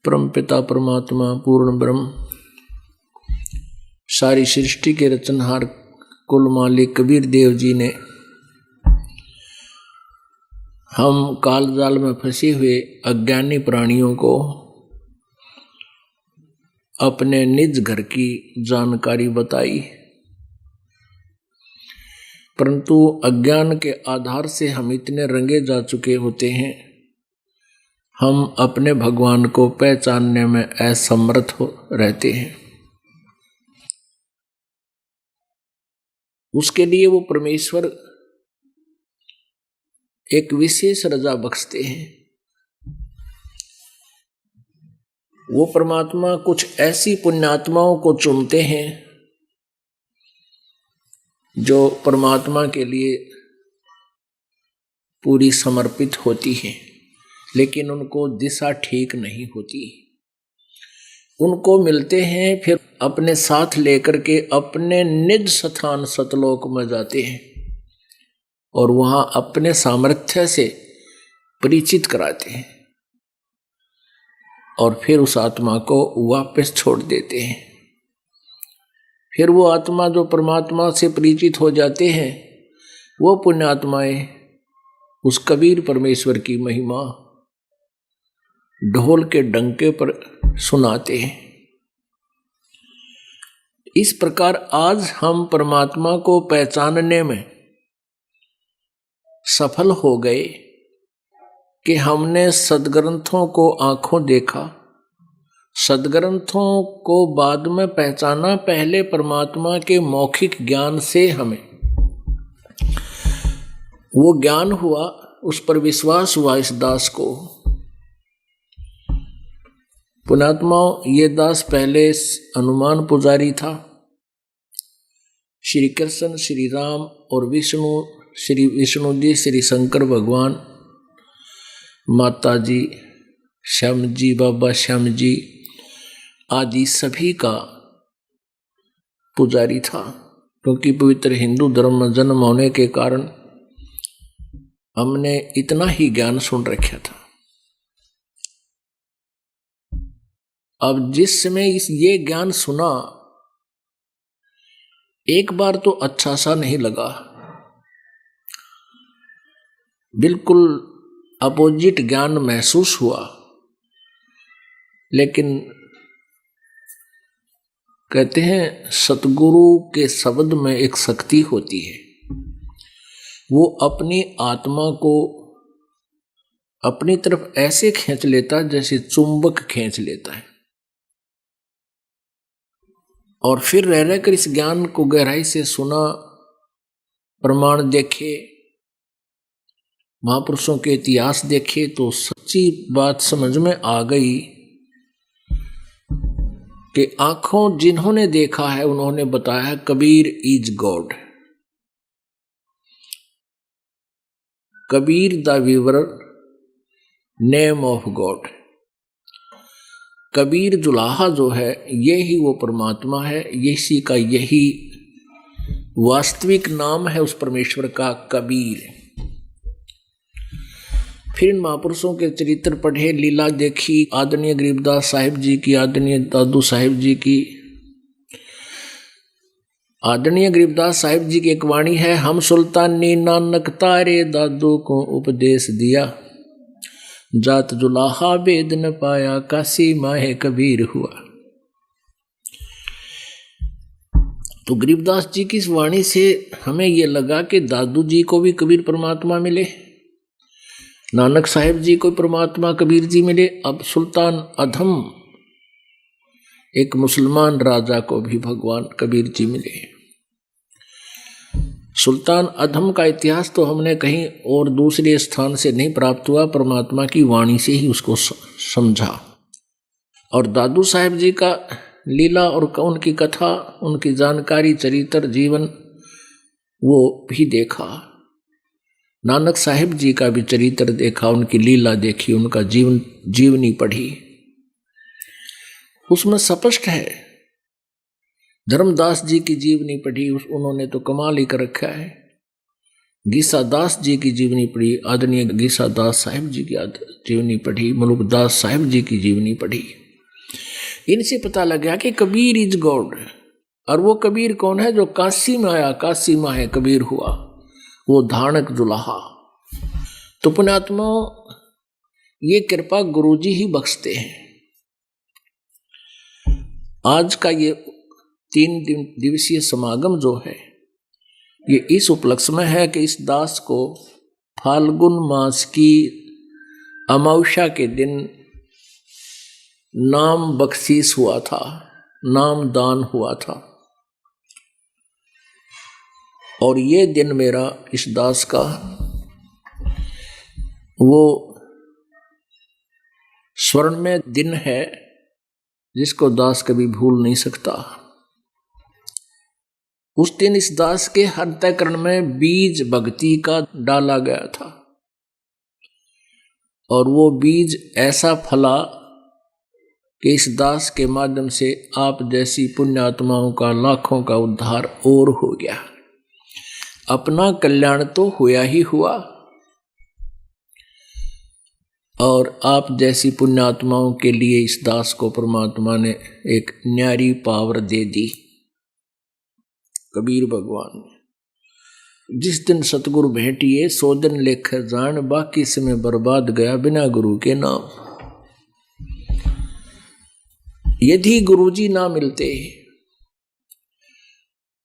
परम पिता परमात्मा पूर्ण ब्रह्म सारी सृष्टि के रचनहार कुल मालिक कबीर देव जी ने हम काल जाल में फंसे हुए अज्ञानी प्राणियों को अपने निज घर की जानकारी बताई, परंतु अज्ञान के आधार से हम इतने रंगे जा चुके होते हैं, हम अपने भगवान को पहचानने में असमर्थ हो रहते हैं। उसके लिए वो परमेश्वर एक विशेष रजा बख्शते हैं। वो परमात्मा कुछ ऐसी पुण्यात्माओं को चुनते हैं जो परमात्मा के लिए पूरी समर्पित होती है, लेकिन उनको दिशा ठीक नहीं होती। उनको मिलते हैं, फिर अपने साथ लेकर के अपने निज स्थान सतलोक में जाते हैं और वहां अपने सामर्थ्य से परिचित कराते हैं और फिर उस आत्मा को वापस छोड़ देते हैं। फिर वो आत्मा जो परमात्मा से परिचित हो जाते हैं, वो पुण्यात्माएं उस कबीर परमेश्वर की महिमा ढोल के डंके पर सुनाते हैं। इस प्रकार आज हम परमात्मा को पहचानने में सफल हो गए कि हमने सदग्रंथों को आंखों देखा, सदग्रंथों को बाद में पहचाना, पहले परमात्मा के मौखिक ज्ञान से हमें वो ज्ञान हुआ, उस पर विश्वास हुआ। इस दास को पुण्यात्माओं, ये दास पहले हनुमान पुजारी था। श्री कृष्ण, श्री राम और विष्णु, श्री विष्णु जी, श्री शंकर भगवान, माता जी, श्याम जी, बाबा श्याम जी आदि सभी का पुजारी था, क्योंकि पवित्र हिंदू धर्म में जन्म होने के कारण हमने इतना ही ज्ञान सुन रखा था। अब जिस समय ये ज्ञान सुना, एक बार तो अच्छा सा नहीं लगा, बिल्कुल अपोजिट ज्ञान महसूस हुआ। लेकिन कहते हैं सतगुरु के शब्द में एक शक्ति होती है, वो अपनी आत्मा को अपनी तरफ ऐसे खींच लेता है जैसे चुंबक खींच लेता है, और फिर रह रहकर इस ज्ञान को गहराई से सुना, प्रमाण देखे, महापुरुषों के इतिहास देखे, तो सच्ची बात समझ में आ गई कि आंखों जिन्होंने देखा है उन्होंने बताया Kabir is god. Kabir the weaver, name of god. Kabir जुलाहा जो है, यही वो परमात्मा है, इसी का यही वास्तविक नाम है उस परमेश्वर का, कबीर। फिर इन महापुरुषों के चरित्र पढ़े, लीला देखी, आदरणीय गरीबदास साहिब जी की, आदरणीय दादू साहिब जी की। आदरणीय गरीबदास साहिब जी की एक वाणी है, हम सुल्तानी नानक तारे दादू को उपदेश दिया, जात जुलाहा वेद न पाया, काशी माहे कबीर हुआ। तो गरीबदास जी की इस वाणी से हमें यह लगा कि दादू जी को भी कबीर परमात्मा मिले, नानक साहिब जी को परमात्मा कबीर जी मिले, अब सुल्तान अधम एक मुसलमान राजा को भी भगवान कबीर जी मिले। सुल्तान अधम का इतिहास तो हमने कहीं और दूसरे स्थान से नहीं प्राप्त हुआ, परमात्मा की वाणी से ही उसको समझा। और दादू साहिब जी का लीला और उनकी कथा, उनकी जानकारी, चरित्र, जीवन वो भी देखा। नानक साहिब जी का भी चरित्र देखा, उनकी लीला देखी, उनका जीवनी पढ़ी। उसमें स्पष्ट है। धर्मदास जी की जीवनी पढ़ी, उन्होंने तो कमाल ही कर रखा है। गीसादास जी की जीवनी पढ़ी, आदरणीय गीसादास साहिब जी की जीवनी पढ़ी, मलुकदास साहिब जी की जीवनी पढ़ी। इनसे पता लग गया कि कबीर इज गॉड। और वो कबीर कौन है? जो काशी में आया, काशी माहे कबीर हुआ, वो धानक दुल्हा। तो पुण्यात्मा, ये कृपा गुरुजी ही बख्शते हैं। आज का ये 3 दिवसीय समागम जो है, ये इस उपलक्ष्य में है कि इस दास को फाल्गुन मास की अमावस्या के दिन नाम बख्शीश हुआ था, नाम दान हुआ था। और ये दिन मेरा इस दास का वो स्वर्णमय दिन है जिसको दास कभी भूल नहीं सकता। उस दिन इस दास के अंतःकरण में बीज भक्ति का डाला गया था और वो बीज ऐसा फला कि इस दास के माध्यम से आप जैसी पुण्यात्माओं का लाखों का उद्धार और हो गया। अपना कल्याण तो हुआ ही हुआ और आप जैसी पुण्यात्माओं के लिए इस दास को परमात्मा ने एक न्यारी पावर दे दी। कबीर भगवान जिस दिन सतगुरु भेंटिए, सो दिन लेख जान, बाकी समय बर्बाद गया बिना गुरु के नाम। यदि गुरुजी ना मिलते,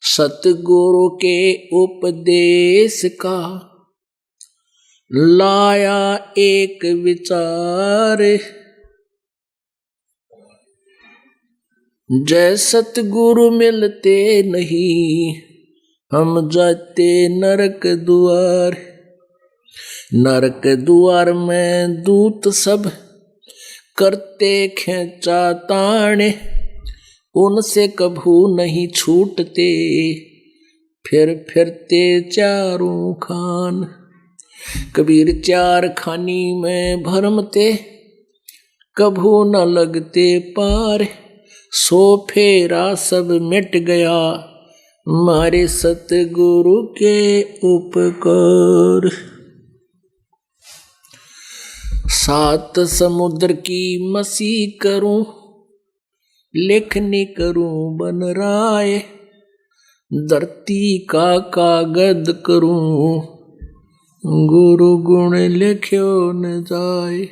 सतगुरु के उपदेश का लाया एक विचार, जय सतगुरु मिलते नहीं हम जाते नरक द्वार। नरक द्वार में दूत सब करते खेचा ताने, उनसे कभू नहीं छूटते फिर फिरते चारों खान। कबीर चार खानी में भरमते कभू न लगते पार, सो फेरा सब मिट गया मारे सतगुरु के उपकार। 7 समुद्र की मसी करूं, लेखनी करूं बन राय, धरती का कागज करूं गुरु गुण लिख्यो न जाए।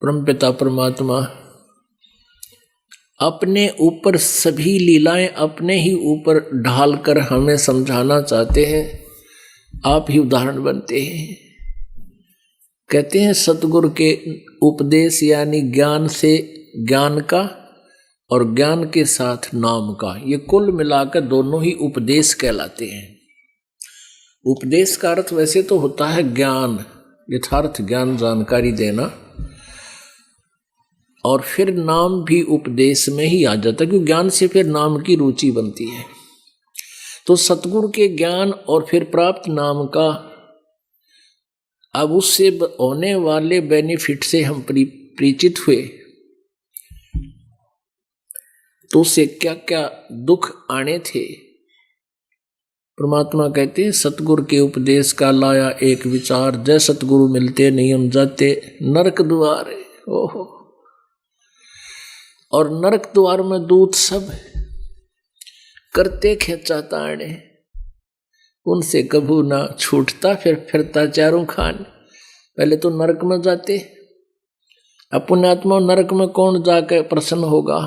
परमपिता परमात्मा अपने ऊपर सभी लीलाएं अपने ही ऊपर ढालकर हमें समझाना चाहते हैं। आप ही उदाहरण बनते हैं। कहते हैं सतगुरु के उपदेश यानी ज्ञान से ज्ञान का और ज्ञान के साथ नाम का, ये कुल मिलाकर दोनों ही उपदेश कहलाते हैं। उपदेश का अर्थ वैसे तो होता है ज्ञान, यथार्थ ज्ञान, जानकारी देना, और फिर नाम भी उपदेश में ही आ जाता है, क्योंकि ज्ञान से फिर नाम की रुचि बनती है। तो सतगुरु के ज्ञान और फिर प्राप्त नाम का, अब उससे होने वाले बेनिफिट से हम परिचित हुए तो उससे क्या क्या दुख आने थे। परमात्मा कहते हैं सतगुरु के उपदेश का लाया एक विचार, जय सतगुरु मिलते नहीं हम जाते नरक द्वार। ओहो, और नरक द्वार में दूत सब करते खेचा ताने, उनसे कभू ना छूटता फिर फिरता चारों खान। पहले तो नरक में जाते, अब पुण्यात्मा नरक में कौन जाकर प्रसन्न होगा?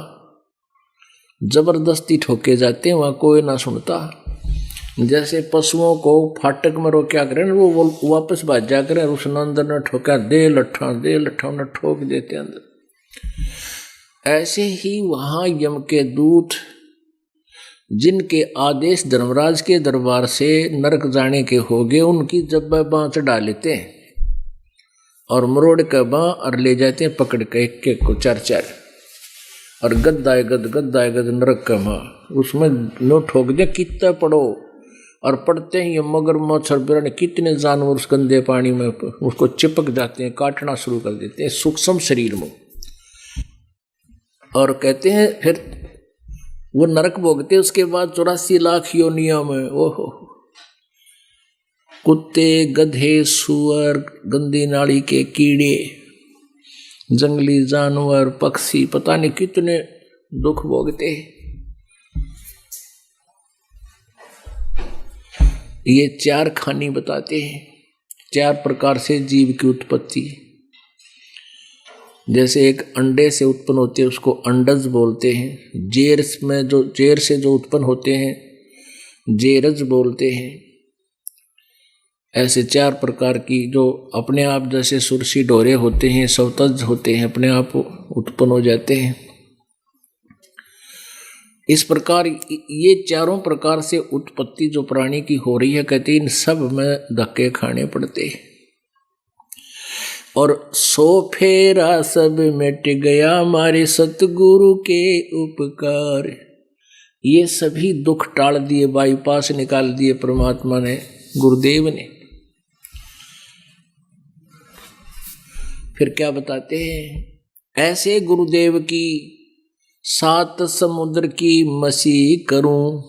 जबरदस्ती ठोके जाते हैं, वहां कोई ना सुनता। जैसे पशुओं को फाटक में रोक्या करें, वो वापस भाग जा करें, उस अंदर न ठोका, दे लट्ठा न ठोक देते अंदर। ऐसे ही वहां यम के दूत जिनके आदेश धर्मराज के दरबार से नरक जाने के हो गए, उनकी जब बाँ चढ़ा लेते हैं और मरोड़ के बाँ और ले जाते हैं पकड़ के एक को 4-4, और गद्दाए गद नरक का माँ उसमें नो ठोक दे, कितना पड़ो। और पड़ते ही मगरमच्छ और बिरन कितने जानवर उस गंदे पानी में उसको चिपक जाते हैं, काटना शुरू कर देते हैं सूक्ष्म शरीर में। और कहते हैं फिर वो नरक भोगते, उसके बाद 84 लाख योनियों में ओहो कुत्ते, गधे, सुअर, गंदी नाली के कीड़े, जंगली जानवर, पक्षी, पता नहीं कितने दुख भोगते। ये 4 खानी बताते हैं, 4 प्रकार से जीव की उत्पत्ति। जैसे एक अंडे से उत्पन्न होते हैं उसको अंडज बोलते हैं, जेर से जो उत्पन्न होते हैं जेरज बोलते हैं। ऐसे 4 प्रकार की जो अपने आप, जैसे सुरसी डोरे होते हैं, सवतज होते हैं, अपने आप उत्पन्न हो जाते हैं। इस प्रकार ये 4 प्रकार से उत्पत्ति जो प्राणी की हो रही है, कहते इन सब में धक्के खाने पड़ते हैं। और 100 फेरा सब मिट गया हमारे सतगुरु के उपकार। ये सभी दुख टाल दिए, बाईपास निकाल दिए परमात्मा ने, गुरुदेव ने। फिर क्या बताते हैं, ऐसे गुरुदेव की 7 समुद्र की मसी करूं,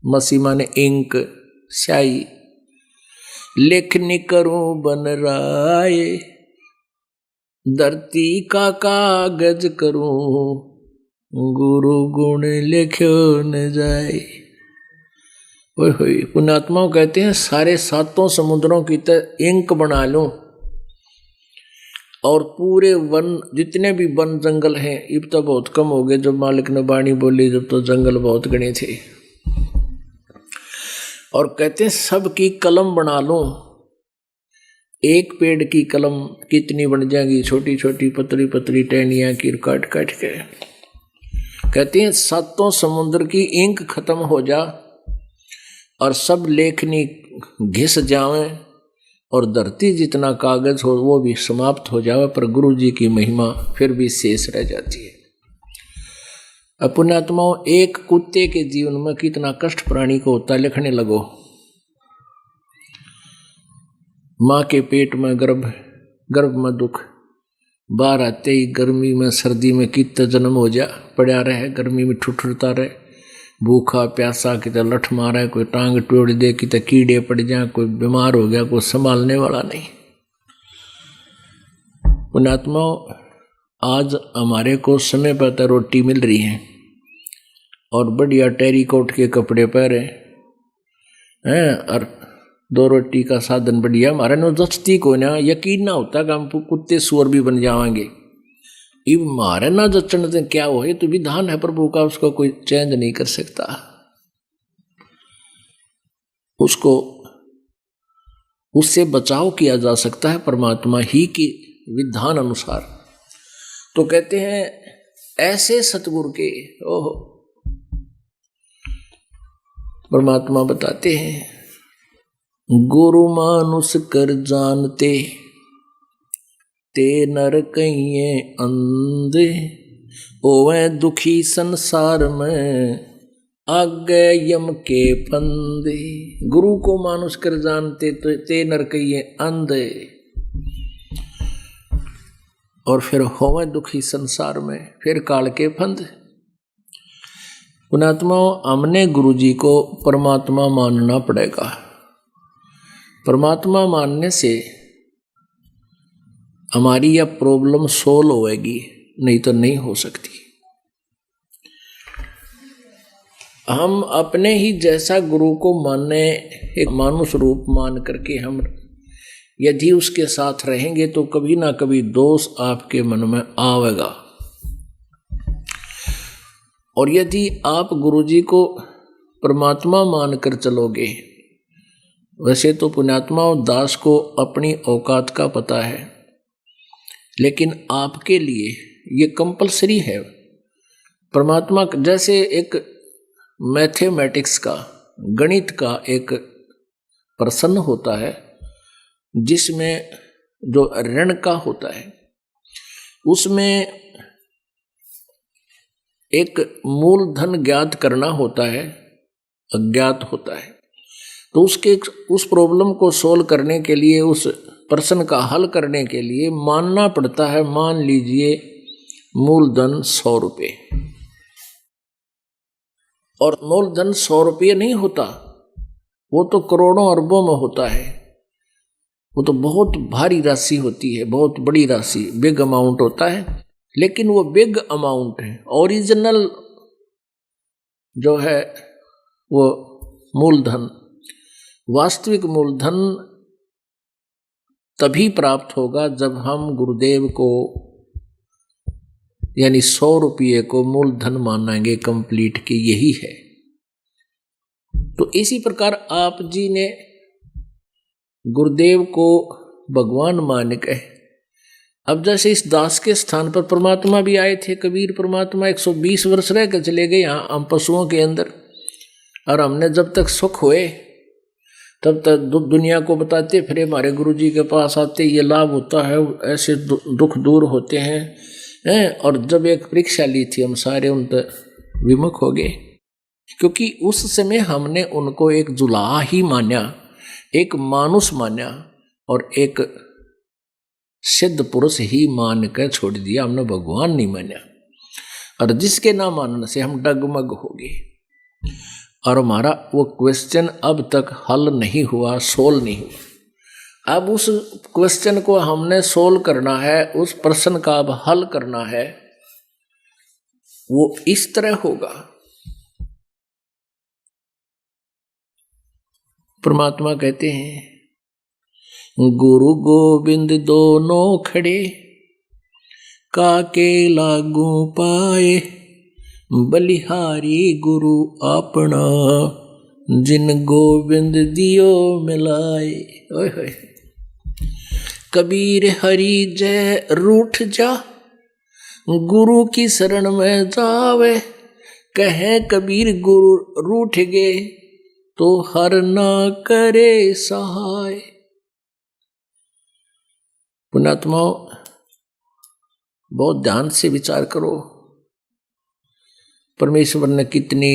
मसी माने इंक, स्याही, लेखनी करूं बन राय, धरती का कागज करूं, गुरु गुण लिखो न जाए। ओए पुण्यात्माओं कहते हैं सारे 7 समुद्रों की तरह इंक बना लूं, और पूरे वन, जितने भी वन जंगल हैं, अब तो बहुत कम हो गए, जब मालिक ने बाणी बोली जब तो जंगल बहुत घने थे। और कहते हैं सब की कलम बना लूं, एक पेड़ की कलम कितनी बन जाएगी, छोटी छोटी पतली पतली टहनियां की काट काट के। कहते हैं 7 समुद्र की इंक खत्म हो जा और सब लेखनी घिस जावे, और धरती जितना कागज हो वो भी समाप्त हो जावे, पर गुरु जी की महिमा फिर भी शेष रह जाती है। पुण्यात्माओं, एक कुत्ते के जीवन में कितना कष्ट प्राणी को होता है, लिखने लगो। माँ के पेट में गर्भ में दुख, बाहर आते ही गर्मी में सर्दी में कितना जन्म हो जा, पड़ा रहे गर्मी में ठुठुरता रहे, भूखा प्यासा, कितना लठ मारा है, कोई टांग तोड़ दे, कितना कीड़े पड़ जाए, कोई बीमार हो गया, कोई संभालने वाला नहीं। पुण्यात्माओं, आज हमारे को समय पर तो रोटी मिल रही है और बढ़िया टेरीकोट के कपड़े पहने हैं, और 2 रोटी का साधन बढ़िया, हमारे नो जचती को ना यकीन ना होता कि हम कुत्ते सुअर भी बन जाएंगे। इब मारे ना जचन से क्या हो, ये तो विधान है प्रभु का, उसको कोई चेंज नहीं कर सकता। उसको उससे बचाव किया जा सकता है परमात्मा ही के विधान अनुसार। तो कहते हैं ऐसे सतगुरु के ओहो परमात्मा बताते हैं, गुरु मानुष कर जानते ते नर कहिए अंधे, ओवे दुखी संसार में आगे यम के फंदे। गुरु को मानुष कर जानते तो ते नर कहिए अंधे, और फिर होवे दुखी संसार में, फिर काल के फंद। पुण्यात्माओं, हमने गुरु जी को परमात्मा मानना पड़ेगा। परमात्मा मानने से हमारी यह प्रॉब्लम सोल्व होएगी, नहीं तो नहीं हो सकती। हम अपने ही जैसा गुरु को मानने, एक मानुष रूप मान करके हम यदि उसके साथ रहेंगे तो कभी ना कभी दोष आपके मन में आवेगा। और यदि आप गुरुजी को परमात्मा मानकर चलोगे, वैसे तो पुण्यात्मा और दास को अपनी औकात का पता है, लेकिन आपके लिए ये कंपलसरी है। परमात्मा जैसे एक मैथमेटिक्स का, गणित का एक प्रश्न होता है जिसमें जो ऋण का होता है, उसमें एक मूलधन ज्ञात करना होता है, अज्ञात होता है। तो उस प्रॉब्लम को सोल्व करने के लिए, उस प्रश्न का हल करने के लिए मानना पड़ता है, मान लीजिए मूलधन 100 रुपये। और मूलधन 100 रुपये नहीं होता, वो तो करोड़ों अरबों में होता है। वो तो बहुत भारी राशि होती है, बहुत बड़ी राशि, बिग अमाउंट होता है। लेकिन वो बिग अमाउंट है, ओरिजिनल जो है वो मूलधन, वास्तविक मूलधन तभी प्राप्त होगा जब हम गुरुदेव को यानी 100 रुपये को मूलधन मानेंगे कंप्लीट के, यही है। तो इसी प्रकार आप जी ने गुरुदेव को भगवान मान के, अब जैसे इस दास के स्थान पर परमात्मा भी आए थे, कबीर परमात्मा 120 वर्ष रह कर चले गए यहाँ हम पशुओं के अंदर, और हमने जब तक सुख हुए तब तक दुनिया को बताते फिर हमारे गुरु जी के पास आते, ये लाभ होता है, ऐसे दुख दूर होते हैं। और जब एक परीक्षा ली थी हम सारे उन तक विमुख हो गए, क्योंकि उस समय हमने उनको एक जुलाहा ही माना, एक मानुष माना और एक सिद्ध पुरुष ही मान कर छोड़ दिया, हमने भगवान नहीं माना। और जिसके ना मानने से हम डगमग हो गए, और हमारा वो क्वेश्चन अब तक हल नहीं हुआ, सोल्व नहीं हुआ। अब उस क्वेश्चन को हमने सोल्व करना है, उस प्रश्न का अब हल करना है। वो इस तरह होगा, परमात्मा कहते हैं गुरु गोविंद दोनों खड़े, काके लागू पाए, बलिहारी गुरु अपना, जिन गोविंद दियो मिलाए। ओए होए, कबीर हरि जय रूठ जा, गुरु की शरण में जावे, कहे कबीर गुरु रूठ गए, तो हर ना करे सहाय। पुण्यात्माओं, बहुत ध्यान से विचार करो, परमेश्वर ने कितनी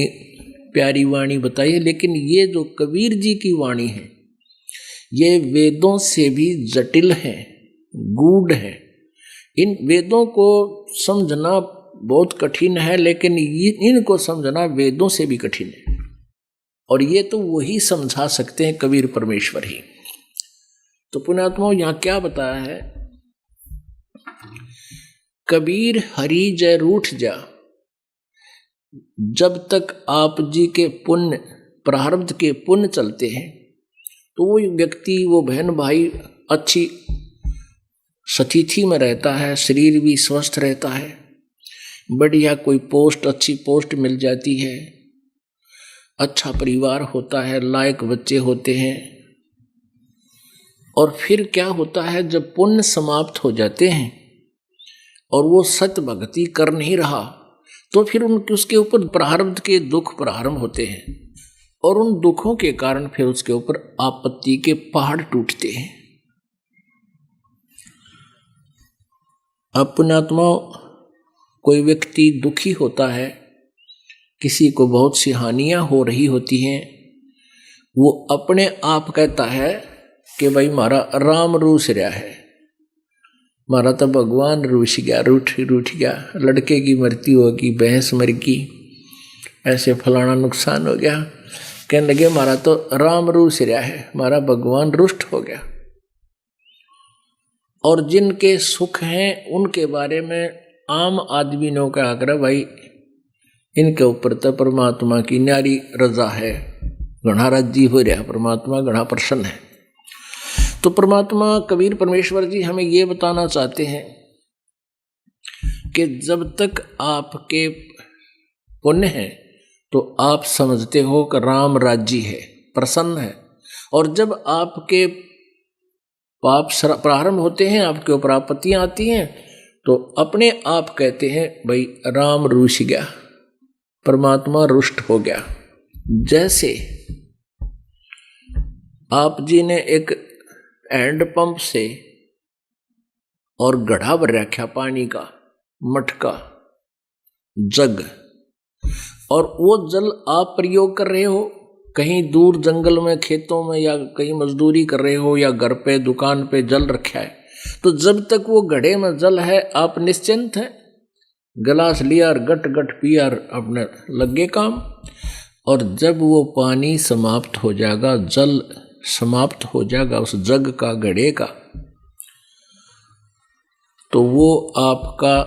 प्यारी वाणी बताई है। लेकिन ये जो कबीर जी की वाणी है, ये वेदों से भी जटिल है, गूढ़ है। इन वेदों को समझना बहुत कठिन है, लेकिन इनको समझना वेदों से भी कठिन है। और ये तो वही समझा सकते हैं, कबीर परमेश्वर ही। तो पुण्यात्माओं, यहाँ क्या बताया है, कबीर हरि जय रूठ जा। जब तक आप जी के पुण्य, प्रारब्ध के पुण्य चलते हैं, तो वो व्यक्ति, वो बहन भाई अच्छी स्थिति में रहता है, शरीर भी स्वस्थ रहता है, बढ़िया कोई पोस्ट, अच्छी पोस्ट मिल जाती है, अच्छा परिवार होता है, लायक बच्चे होते हैं। और फिर क्या होता है, जब पुण्य समाप्त हो जाते हैं और वो सत्य भक्ति कर नहीं रहा, तो फिर उसके ऊपर प्रारब्ध के दुख प्रारंभ होते हैं, और उन दुखों के कारण फिर उसके ऊपर आपत्ति के पहाड़ टूटते हैं। अब पुण्यात्माओं, कोई व्यक्ति दुखी होता है, किसी को बहुत सी हानियां हो रही होती हैं, वो अपने आप कहता है कि भाई मारा राम रूस रहा है, मारा तो भगवान रूस गया, रूठ गया, लड़के की मृत्यु होगी, भैंस मर गई, ऐसे फलाना नुकसान हो गया, कहने लगे मारा तो राम रूस रहा है, मारा भगवान रुष्ट हो गया। और जिनके सुख हैं उनके बारे में आम आदमी ने का आग्रह, भाई इनके ऊपर तो परमात्मा की न्यारी रजा है, घना राजी हो रहा, परमात्मा घना प्रसन्न है। तो परमात्मा कबीर परमेश्वर जी हमें ये बताना चाहते हैं कि जब तक आपके पुण्य है तो आप समझते हो कि राम राजी है, प्रसन्न है, और जब आपके पाप प्रारंभ होते हैं, आपके ऊपर आपत्तियां आती हैं, तो अपने आप कहते हैं भाई राम रूठ गया, परमात्मा रुष्ट हो गया। जैसे आप जी ने एक हैंड पंप से और गढ़ा भर रखा पानी का, मटका, जग, और वो जल आप प्रयोग कर रहे हो, कहीं दूर जंगल में, खेतों में, या कहीं मजदूरी कर रहे हो, या घर पे दुकान पे जल रखा है, तो जब तक वो घड़े में जल है आप निश्चिंत हैं, गिलास लिया और गट गट पिया और अपने लगे काम। और जब वो पानी समाप्त हो जाएगा, जल समाप्त हो जाएगा उस जग का, घड़े का, तो वो आपका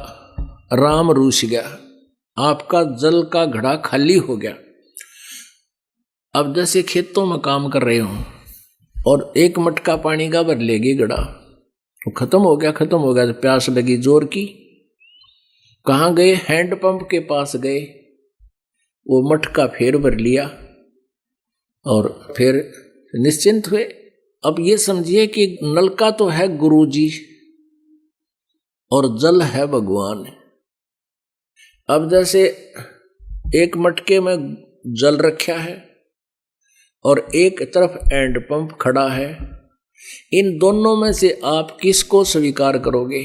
राम रूस गया, आपका जल का घड़ा खाली हो गया। अब जैसे खेतों में काम कर रहे हो और एक मटका पानी का भर लेगी घड़ा, वो खत्म हो गया, खत्म हो गया। तो प्यास लगी जोर की, कहाँ गए? हैंडपंप के पास गए, वो मटका फेर भर लिया और फिर निश्चिंत हुए। अब ये समझिए कि नलका तो है गुरुजी और जल है भगवान। अब जैसे एक मटके में जल रखा है और एक तरफ हैंडपंप खड़ा है, इन दोनों में से आप किसको स्वीकार करोगे?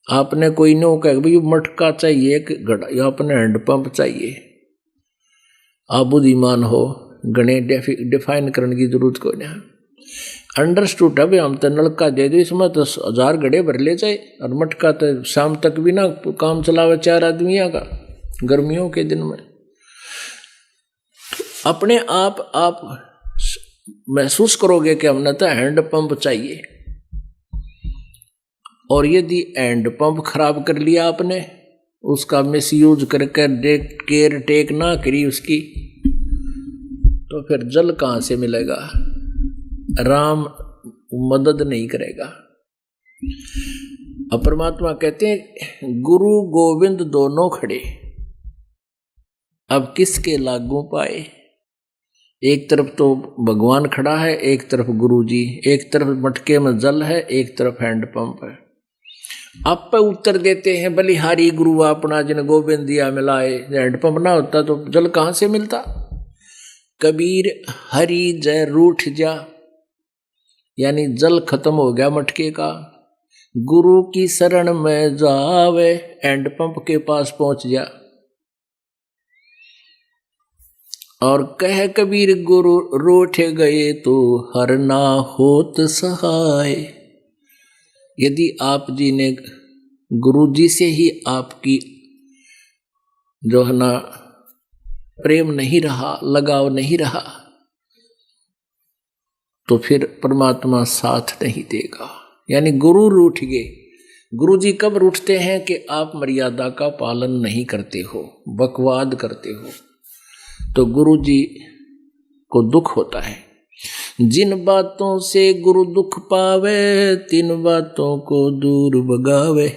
आपने कोई नो कह भाई मटका चाहिए कि घड़ा, या अपने हैंडपंप चाहिए? आप बुद्धिमान हो, गणे डिफाइन करने की जरूरत को नहीं। अंडरस्टूड है भाई, हम तो नलका दे दो, इसमें तो 1000 घड़े भर ले जाए और मटका तो शाम तक भी ना काम चलावे 4 आदमियों का गर्मियों के दिन में। अपने आप महसूस करोगे कि हमने तो हैंडपंप चाहिए। और यदि हैंडपंप खराब कर लिया आपने, उसका मिसयूज करके केयर टेक ना करी उसकी, तो फिर जल कहाँ से मिलेगा? राम मदद नहीं करेगा। अब परमात्मा कहते हैं गुरु गोविंद दोनों खड़े, अब किसके लागू पाए? एक तरफ तो भगवान खड़ा है, एक तरफ गुरु जी, एक तरफ मटके में जल है, एक तरफ हैंडपंप है। आप पे उत्तर देते हैं बलिहारी गुरु अपना जिन गोविंद दिया मिलाए। हैंडपंप ना होता तो जल कहाँ से मिलता? कबीर हरि जय रूठ जा, यानी जल खत्म हो गया मटके का। गुरु की शरण में जावे, हैंडपंप के पास पहुंच जा। और कह कबीर गुरु रूठ गए तो हर ना होत सहाय। यदि आप जी ने गुरु जी से ही आपकी जो है ना प्रेम नहीं रहा, लगाव नहीं रहा, तो फिर परमात्मा साथ नहीं देगा। यानी गुरु रूठ गए। गुरु जी कब रूठते हैं? कि आप मर्यादा का पालन नहीं करते हो, बकवाद करते हो, तो गुरु जी को दुख होता है। जिन बातों से गुरु दुख पावे, तिन बातों को दूर भगावे।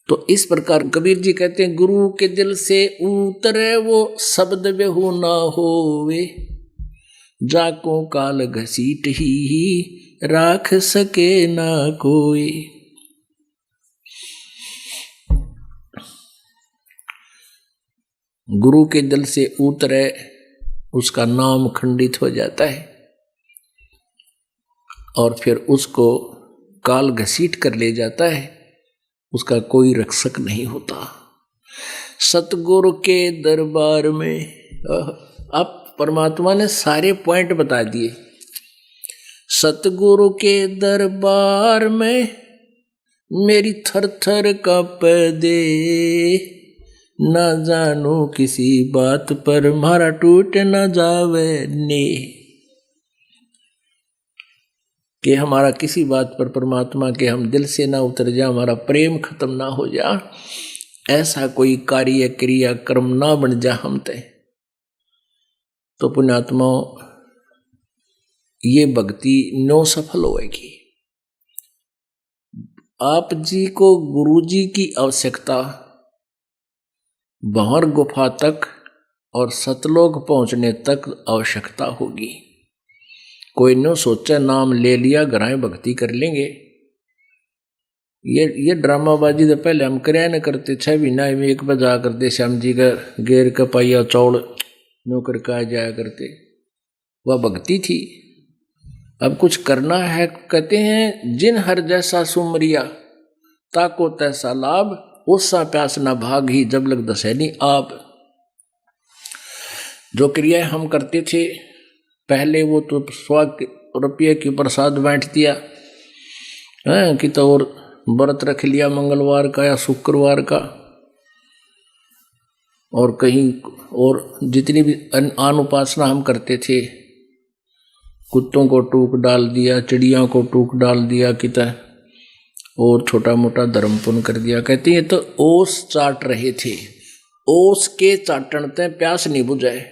तो इस प्रकार कबीर जी कहते हैं गुरु के दिल से उतरे वो शब्द बेहू ना होवे, जाको काल घसीट ही राख सके ना कोई। गुरु के दिल से उतरे उसका नाम खंडित हो जाता है और फिर उसको काल घसीट कर ले जाता है, उसका कोई रक्षक नहीं होता। सतगुरु के दरबार में अब परमात्मा ने सारे पॉइंट बता दिए। सतगुरु के दरबार में मेरी थर थर कांपे दे, ना जानू किसी बात पर मारा टूट न जावे ने। कि हमारा किसी बात पर परमात्मा के हम दिल से ना उतर जा, हमारा प्रेम खत्म ना हो जा, ऐसा कोई कार्य क्रिया कर्म ना बन जा हम ते। तो पुण्यात्माओं, ये भक्ति नो सफल होएगी। आप जी को गुरु जी की आवश्यकता बाहर गुफा तक और सतलोक पहुंचने तक आवश्यकता होगी। कोई न सोचा नाम ले लिया घराएं भक्ति कर लेंगे। ये ड्रामाबाजी तो पहले हम कराया न करते। 6 महीना में एक बार जा करते श्याम जी का गेर का पाइया चौड़ नौकर का जाया करते, वह भक्ति थी। अब कुछ करना है, कहते हैं जिन हर जैसा सुमरिया ताको तैसा लाभ, उससा प्यास न भाग ही जब लग दसैनी आप। जो क्रियाएं हम करते थे पहले, वो तो 100 रुपये की प्रसाद बांट दिया, है कि तो और व्रत रख लिया मंगलवार का या शुक्रवार का, और कहीं और जितनी भी आन उपासना हम करते थे, कुत्तों को टूक डाल दिया, चिड़िया को टूक डाल दिया किता, और छोटा मोटा धर्म पुण्य कर दिया। कहते हैं तो ओस चाट रहे थे, ओस के चाटनते प्यास नहीं बुझाए।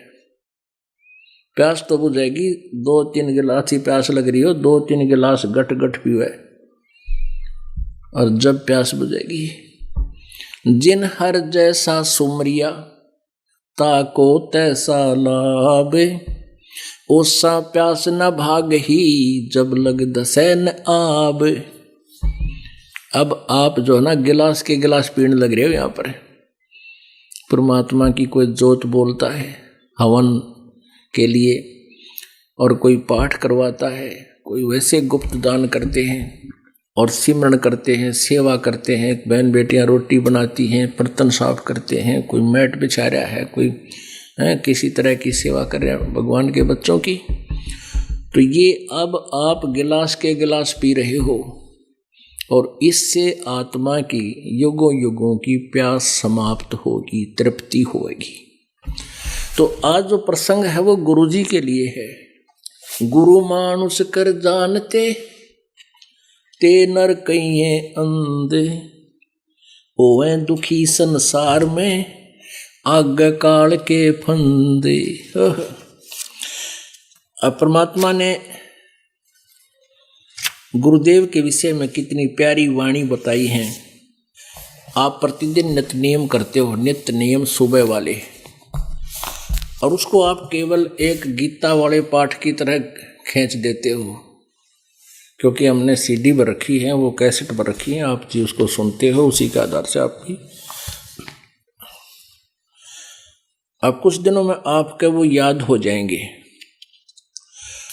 प्यास तो बुझेगी, 2-3 गिलास ही प्यास लग रही हो, 2-3 गिलास गट गट पीवे, और जब प्यास बुझेगी। जिन हर जैसा सुमरिया ताको तैसा लाभ, ओसा प्यास न भाग ही जब लग दसैन आब। अब आप जो है ना गिलास के गिलास पीने लग रहे हो। यहाँ पर परमात्मा की कोई जोत बोलता है हवन के लिए, और कोई पाठ करवाता है, कोई वैसे गुप्त दान करते हैं और सिमरण करते हैं, सेवा करते हैं। बहन बेटियां रोटी बनाती हैं, बर्तन साफ करते हैं, कोई मैट बिछा रहा है, कोई किसी तरह की सेवा कर रहे हैं भगवान के बच्चों की। तो ये अब आप गिलास के गिलास पी रहे हो, और इससे आत्मा की युगों युगों की प्यास समाप्त होगी, तृप्ति होगी। तो आज जो प्रसंग है वो गुरु जी के लिए है। गुरु मानुष कर जानते ते नर कहिए अंधे, ओए दुखी संसार में आगे काल के फंदे। अब परमात्मा ने गुरुदेव के विषय में कितनी प्यारी वाणी बताई है। आप प्रतिदिन नित्य नियम करते हो, नित्य नियम सुबह वाले, और उसको आप केवल एक गीता वाले पाठ की तरह खींच देते हो, क्योंकि हमने सीडी पर रखी है, वो कैसेट पर रखी है, आप जी उसको सुनते हो, उसी के आधार से आपकी अब कुछ दिनों में आपके वो याद हो जाएंगे।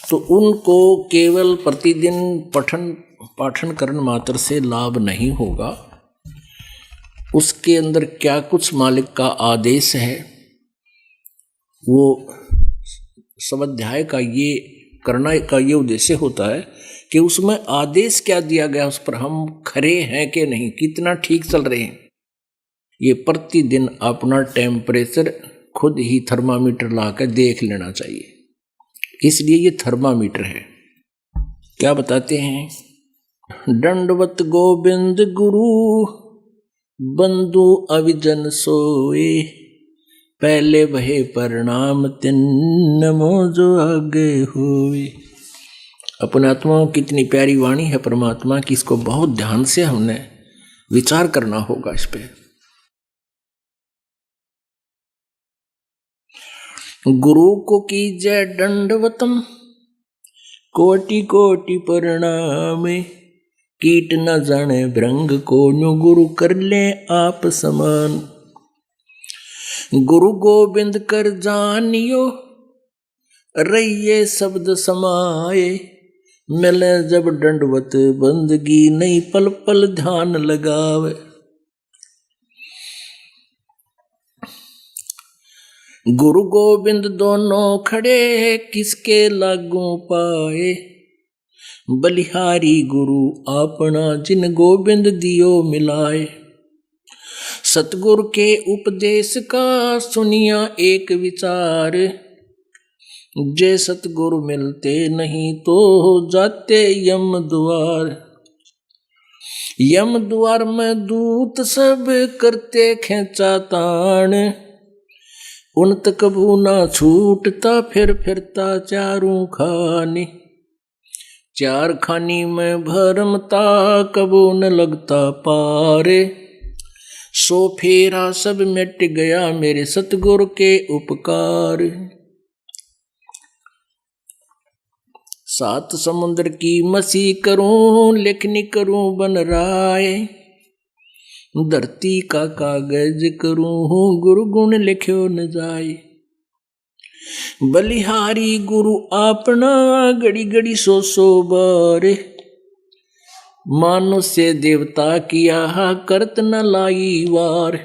तो उनको केवल प्रतिदिन पाठन करने मात्र से लाभ नहीं होगा, उसके अंदर क्या कुछ मालिक का आदेश है, वो स्वाध्याय का ये करना का ये उद्देश्य होता है कि उसमें आदेश क्या दिया गया, उस पर हम खरे हैं कि नहीं, कितना ठीक चल रहे हैं। ये प्रतिदिन अपना टेम्परेचर खुद ही थर्मामीटर लाकर देख लेना चाहिए। इसलिए ये थर्मामीटर है। क्या बताते हैं? दंडवत गोविंद गुरु बंधु अविजन सोए, पहले वहे प्रणाम तिन्नमो जो आगे हुए। अपने आत्मा कितनी प्यारी वाणी है परमात्मा की, इसको बहुत ध्यान से हमने विचार करना होगा इस पे। गुरु को कीजय दंडवतम कोटि कोटि प्रणाम, कीट न जाने भृंग को न्यू गुरु कर ले आप समान। गुरु गोविंद कर जानियो रहिए शब्द समाए, मिले जब दंडवत बंदगी नहीं पल पल ध्यान लगावे। गुरु गोविंद दोनों खड़े किसके लागू पाए, बलिहारी गुरु अपना जिन गोविंद दियो मिलाए। सतगुरु के उपदेश का सुनिया एक विचार, जे सतगुरु मिलते नहीं तो जाते यम द्वार। यम द्वार में दूत सब करते खेचा तान, उन तक कबू ना छूटता फिर फिरता चारों खानी। चार खानी में भरमता कबू न लगता पारे, सो फेरा सब मिट गया मेरे सतगुरु के उपकार। सात समुद्र की मसी करूं लिखनी करूं बन राय, धरती का कागज करूं गुरु गुण लिख्यो न जाए। बलिहारी गुरु अपना घड़ी घड़ी सो बारे, मानुष से देवता किया करत न लाई वार।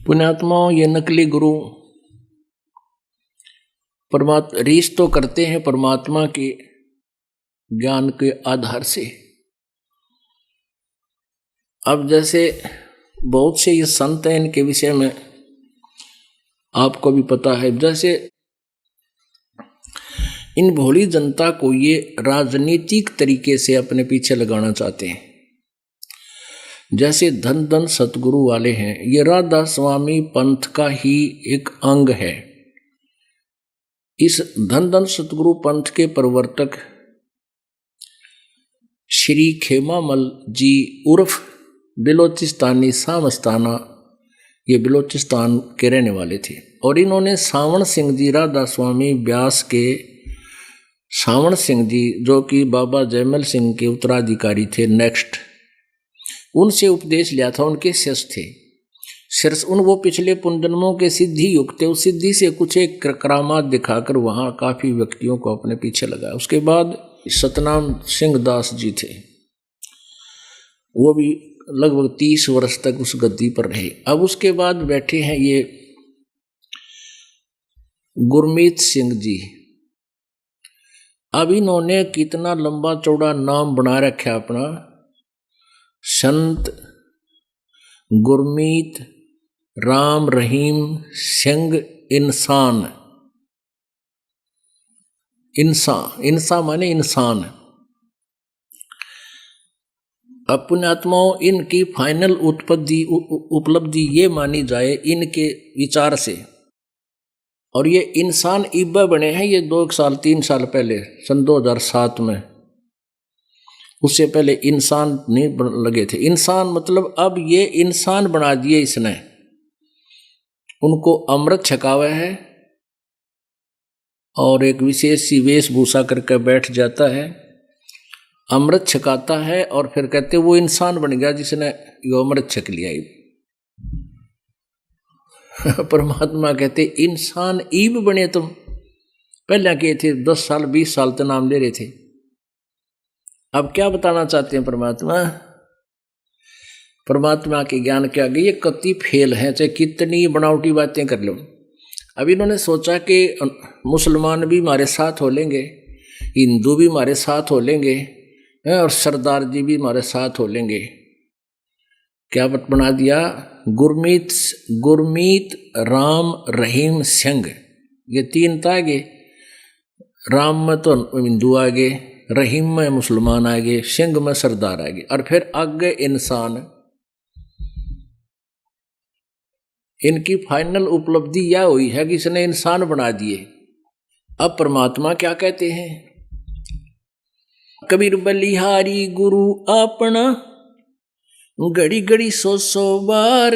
पुण्यात्माओं, ये नकली गुरु परमात्मा रीस तो करते हैं परमात्मा की, ज्ञान के आधार से। अब जैसे बहुत से ये संत हैं, इनके विषय में आपको भी पता है, जैसे इन भोली जनता को ये राजनीतिक तरीके से अपने पीछे लगाना चाहते हैं। जैसे धन धन सतगुरु वाले हैं, ये राधा स्वामी पंथ का ही एक अंग है। इस धन धन सतगुरु पंथ के प्रवर्तक श्री खेमामल जी उर्फ बिलोचिस्तानी सामस्ताना, ये बिलोचिस्तान के रहने वाले थे। और इन्होंने सावण सिंह जी, राधा स्वामी व्यास के सावण सिंह जी, जो कि बाबा जयमल सिंह के उत्तराधिकारी थे नेक्स्ट, उनसे उपदेश लिया था। उनके शिष्य थे। शिष्य वो पिछले पुनर्जन्मों के सिद्धि युक्त थे। उस सिद्धि से कुछ एक करामात दिखाकर वहाँ काफ़ी व्यक्तियों को अपने पीछे लगाया। उसके बाद सतनाम सिंह दास जी थे, वो भी लगभग 30 वर्ष तक उस गद्दी पर रहे। अब उसके बाद बैठे हैं ये गुरमीत सिंह जी। अब इन्होंने कितना लंबा चौड़ा नाम बना रखा अपना, संत गुरमीत राम रहीम सिंह इंसान। इंसान माने इंसान। अब पुण्यात्माओं, इनकी फाइनल उपलब्धि ये मानी जाए इनके विचार से। और ये इंसान इब्बा बने हैं ये 2 साल 3 साल पहले, सन 2007 में। उससे पहले इंसान नहीं लगे थे। इंसान मतलब अब ये इंसान बना दिए इसने। उनको अमृत छकावा है और एक विशेष सी वेशभूषा करके बैठ जाता है, अमृत छकाता है और फिर कहते वो इंसान बन गया जिसने ये अमृत छक लिया। परमात्मा कहते इंसान ईब बने तुम। पहले किए थे 10 साल 20 साल तो नाम ले रहे थे। अब क्या बताना चाहते हैं परमात्मा? परमात्मा के ज्ञान के आगे ये कति फेल है, चाहे कितनी बनावटी बातें कर लो। अब इन्होंने सोचा कि मुसलमान भी हमारे साथ हो लेंगे, हिंदू भी हमारे साथ हो लेंगे और सरदार जी भी हमारे साथ हो लेंगे। क्या बना दिया? गुरमीत राम रहीम सिंह, ये 3 था आगे। राम में तो हिंदू आगे, रहीम में मुसलमान आगे, सिंह में सरदार आगे, और फिर आगे इंसान। इनकी फाइनल उपलब्धि यह हुई है कि इसने इंसान बना दिए। अब परमात्मा क्या कहते हैं? कबीर बलिहारी गुरु अपना, घड़ी घड़ी 100 बार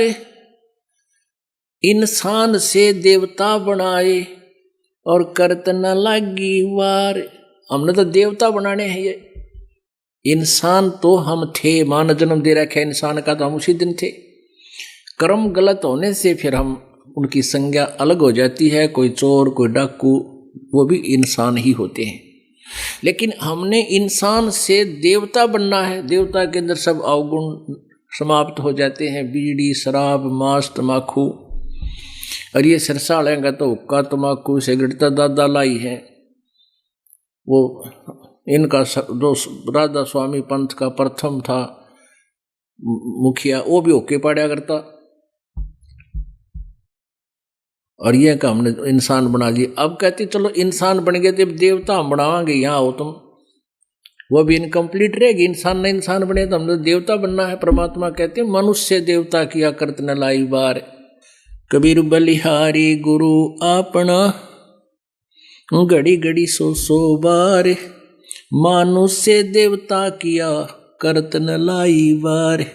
इंसान से देवता बनाए और करत न लागी वार। हमने तो देवता बनाने हैं, ये इंसान तो हम थे। मां ने जन्म दे रखा है इंसान का, तो हम उसी दिन थे। कर्म गलत होने से फिर हम उनकी संज्ञा अलग हो जाती है। कोई चोर, कोई डाकू, वो भी इंसान ही होते हैं। लेकिन हमने इंसान से देवता बनना है। देवता के अंदर सब अवगुण समाप्त हो जाते हैं। बीड़ी, शराब, मांस, तमाकू, और ये सरसा लेंगे तो हुक्का, तमाकू, सिगरेट तो दादा लाई है। वो इनका जो राधा स्वामी पंथ का प्रथम था मुखिया, वो भी होके पड़ा करता। और यह का हमने इंसान बना लिया। अब कहते चलो इंसान बन गए, तो देवता हम बनावांगे, यहाँ हो तुम। वो भी इनकम्प्लीट रहेगी। इंसान न इंसान बने तो हमने देवता बनना है। परमात्मा कहते हैं मनुष्य देवता किया करत न लाई बार। कबीर बलिहारी गुरु अपना, घड़ी घड़ी 100 बार मानुष्य देवता किया करत न लाई बार।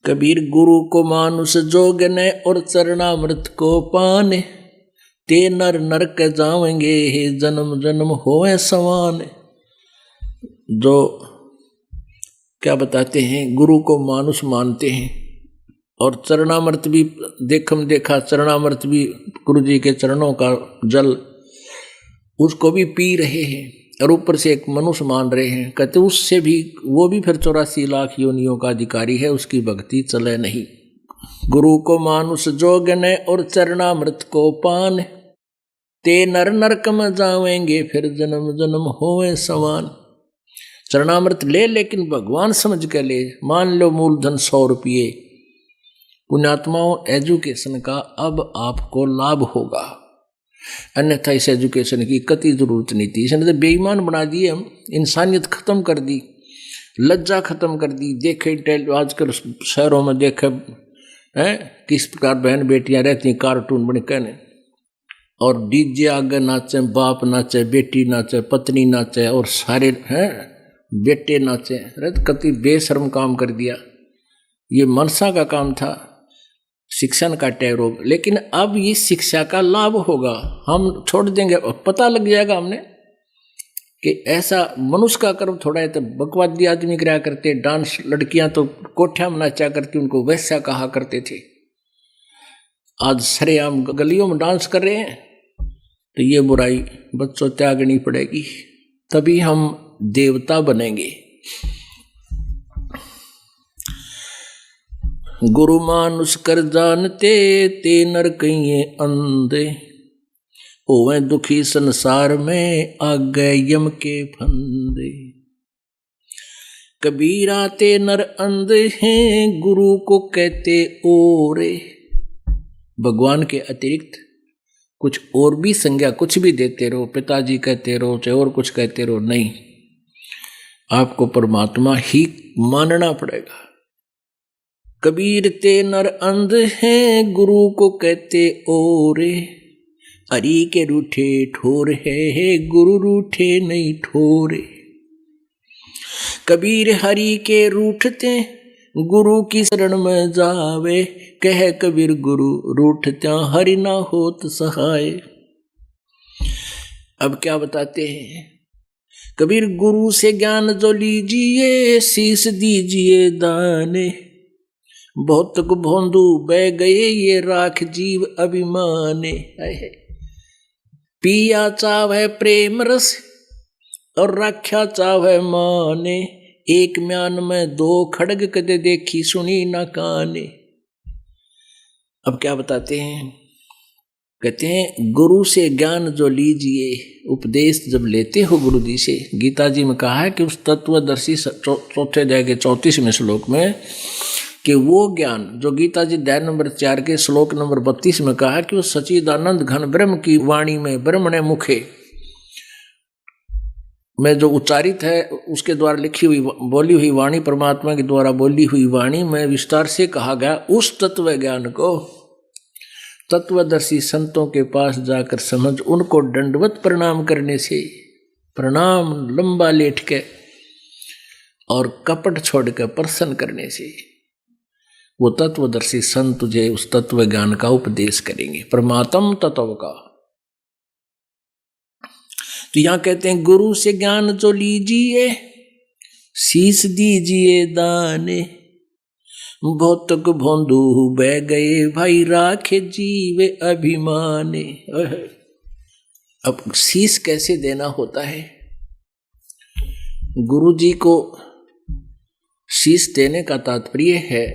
कबीर गुरु को मानुष जोग ने और चरणामृत को पाने, ते नर नरक जावेंगे हे जन्म जन्म होए समान। जो क्या बताते हैं, गुरु को मानुष मानते हैं और चरणामृत भी देखा, चरणामृत भी गुरु जी के चरणों का जल, उसको भी पी रहे हैं और ऊपर से एक मनुष्य मान रहे हैं। कहते उससे भी, वो भी फिर 84 लाख योनियों का अधिकारी है, उसकी भक्ति चले नहीं। गुरु को मानुष जोग ने और चरणामृत को पान, ते नर नरक में जावेंगे, फिर जन्म जन्म होवे समान। चरणामृत ले, लेकिन भगवान समझ के ले। मान लो मूलधन 100 रुपये। पुण्यात्माओं, एजुकेशन का अब आपको लाभ होगा, अन्यथा इस एजुकेशन की कति जरूरत नहीं थी। इसने तो बेईमान बना दिए हम, इंसानियत खत्म कर दी, लज्जा खत्म कर दी। देखे आजकल शहरों में देखे हैं किस प्रकार बहन बेटियां रहती, कार्टून बन कहने, और डीजे आगे नाचे, बाप नाचे, बेटी नाचे, पत्नी नाचे, और सारे हैं बेटे नाचे। अरे कति बेशर्म काम कर दिया। ये मनसा का काम था, शिक्षण का टैरोग। लेकिन अब ये शिक्षा का लाभ होगा, हम छोड़ देंगे और पता लग जाएगा हमने कि ऐसा मनुष्य का कर्म थोड़ा है। तो बकवादी आदमी कराया करते डांस, लड़कियां तो कोठिया में नाचा करती, उनको वैसा कहा करते थे। आज सरेआम गलियों में डांस कर रहे हैं, तो ये बुराई बच्चों त्यागनी पड़ेगी, तभी हम देवता बनेंगे। गुरु मानुष कर जानते, ते नर कहिए अंधे, होवे दुखी संसार में, आगे यम के फंदे। कबीरा ते नर अंधे हैं, गुरु को कहते ओरे। भगवान के अतिरिक्त कुछ और भी संज्ञा कुछ भी देते रहो, पिताजी कहते रहो, चाहे और कुछ कहते रहो, नहीं, आपको परमात्मा ही मानना पड़ेगा। कबीर ते नर अंध हैं, गुरु को कहते ओरे। हरि के रूठे ठोर है, गुरु रूठे नहीं ठोरे। कबीर हरि के रूठते, गुरु की शरण में जावे। कह कबीर गुरु रूठत्या, हरि ना होत सहाय। अब क्या बताते हैं कबीर, गुरु से ज्ञान जो लीजिए, शीश दीजिए दाने। बहुतक भोंदू बह गए, ये राख जीव अभिमाने। पिया चावै प्रेम रस, और राख्या चावै माने। एक म्यान में 2 खड़ग, कदे देखी सुनी ना काने। अब क्या बताते हैं, कहते हैं गुरु से ज्ञान जो लीजिए, उपदेश जब लेते हो गुरु जी से। गीता जी में कहा है कि उस तत्वदर्शी 4 अध्याय के 34वें श्लोक में, कि वो ज्ञान जो गीता जी अध्याय नंबर 4 के श्लोक नंबर 32 में कहा कि वो सच्चिदानंद घन ब्रह्म की वाणी में, ब्रह्मणे मुखे में जो उच्चारित है, उसके द्वारा लिखी हुई बोली हुई वाणी, परमात्मा के द्वारा बोली हुई वाणी में विस्तार से कहा गया। उस तत्व ज्ञान को तत्वदर्शी संतों के पास जाकर समझ, उनको दंडवत प्रणाम करने से, प्रणाम लंबा लेट के और कपट छोड़ के प्रसन्न करने से, वो तत्वदर्शी संत तुझे उस तत्व ज्ञान का उपदेश करेंगे, परमात्म तत्व का। तो यहां कहते हैं गुरु से ज्ञान जो लीजिए, शीश दीजिए दाने। भौतक भोंदू बह गए, भाई राखे जीव अभिमाने। अब शीश कैसे देना होता है? गुरु जी को शीश देने का तात्पर्य है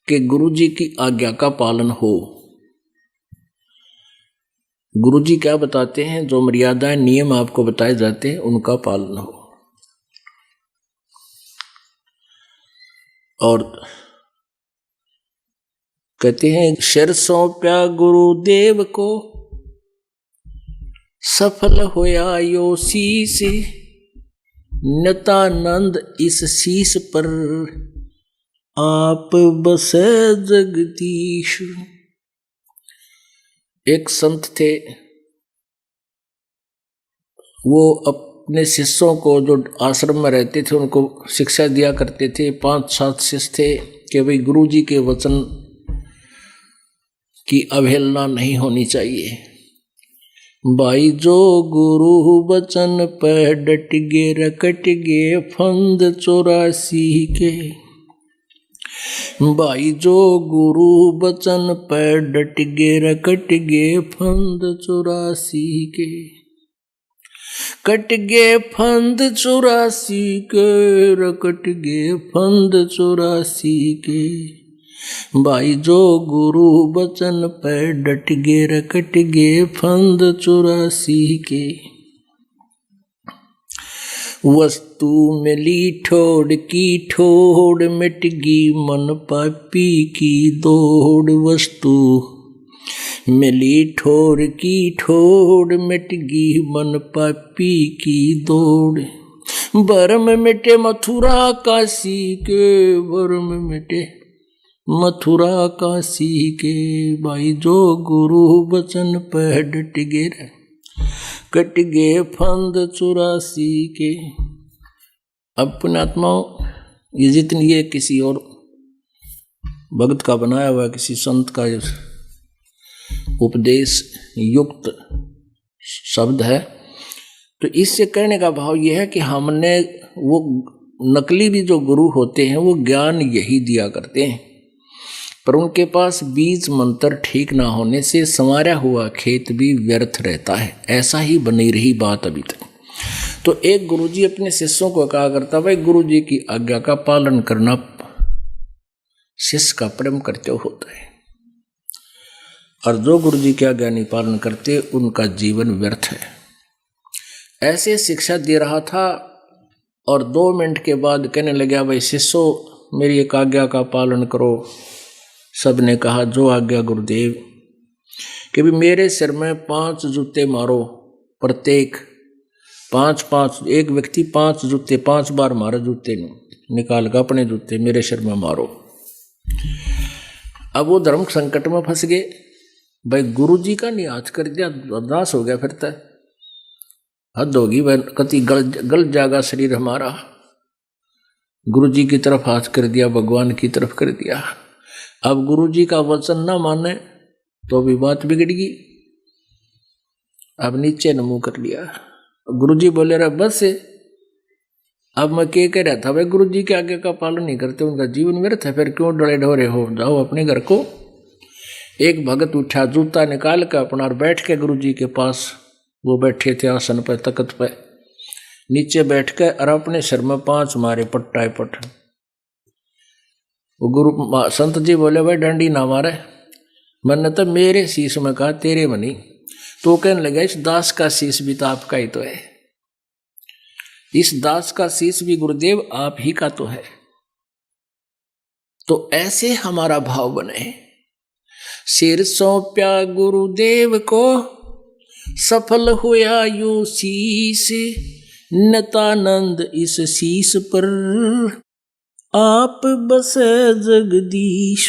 कि गुरु जी की आज्ञा का पालन हो। गुरु जी क्या बताते हैं, जो मर्यादाएं नियम आपको बताए जाते हैं उनका पालन हो। और कहते हैं शर सौंप्या गुरुदेव को, सफल होया यो शीस। नित्यानंद इस शीस पर, आप बसे जगदीश। एक संत थे, वो अपने शिष्यों को, जो आश्रम में रहते थे, उनको शिक्षा दिया करते थे। 5-7 शिष्य थे कि भाई गुरु जी के वचन की अवहेलना नहीं होनी चाहिए। भाई जो गुरु वचन पर डट गे, रकट गे फंद 84 के। भाई जो गुरु वचन पर डट गे, रकट गे फंद 84 के। कट गे फंद 84 के, रकट गे फंद 84 के। भाई जो गुरु बचन पे डट गे रकट गे फंद 84 के। वस्तु मिली ठोड़ की ठोड़ मिटगी मन पापी की दौड़। वस्तु मिली ठोर की ठोड़ मिटगी मन पापी की दौड़। भरम मिटे मथुरा काशी के भरम मिटे मथुरा काशी के। भाई जो गुरु बचन पे डट गे कट गे फंद 84 के। अब पुण्यात्माओं ये जितनी ये किसी और भक्त का बनाया हुआ किसी संत का उपदेश युक्त शब्द है, तो इससे कहने का भाव यह है कि हमने वो नकली भी जो गुरु होते हैं वो ज्ञान यही दिया करते हैं, पर उनके पास बीज मंत्र ठीक ना होने से संवारा हुआ खेत भी व्यर्थ रहता है। ऐसा ही बनी रही बात अभी तक। तो एक गुरुजी अपने शिष्यों को कहा करता, भाई गुरुजी की आज्ञा का पालन करना शिष्य का परम कर्तव्य होता है, और जो गुरुजी की आज्ञा नहीं पालन करते उनका जीवन व्यर्थ है। ऐसे शिक्षा दे रहा था और 2 मिनट के बाद कहने लगा, भाई शिष्यों मेरी एक आज्ञा का पालन करो। सब ने कहा जो आज्ञा गुरुदेव। कि भी मेरे सिर में 5 जूते मारो, प्रत्येक 5-5 एक व्यक्ति 5 जूते 5 बार मारो, जूते निकाल कर अपने जूते मेरे सिर में मारो। अब वो धर्म संकट में फंस गए। भाई गुरुजी का नहीं आज कर दिया, बर्दाश्त हो गया, फिर तक हद होगी, वह कति गल जाएगा शरीर हमारा। गुरुजी की तरफ हाथ कर दिया, भगवान की तरफ कर दिया। अब गुरुजी का वचन ना माने तो भी बात बिगड़गी। अब नीचे न मुंह कर लिया। गुरुजी बोले रहा बस से। अब मैं क्या कह रहा था, भाई गुरुजी के आज्ञा का पालन नहीं करते उनका जीवन व्यर्थ है, फिर क्यों डरे ढोरे हो, जाओ अपने घर को। एक भगत उठा, जूता निकाल कर अपना और बैठ के गुरुजी के पास, वो बैठे थे आसन पर तख्त पे, नीचे बैठ के और अपने सिर में 5 मारे पट्टा पट। वो गुरु संत जी बोले, भाई डंडी ना मारे। मैंने तो मेरे शीश में कहा, तेरे में नहीं। तो कहने लगा, इस दास का शीश भी तो आपका ही तो है, इस दास का शीश भी गुरुदेव आप ही का तो है। तो ऐसे हमारा भाव बने। सिर सौंप्या गुरुदेव को सफल हुआ यू शीश। नतानंद इस शीश पर आप बसे जगदीश।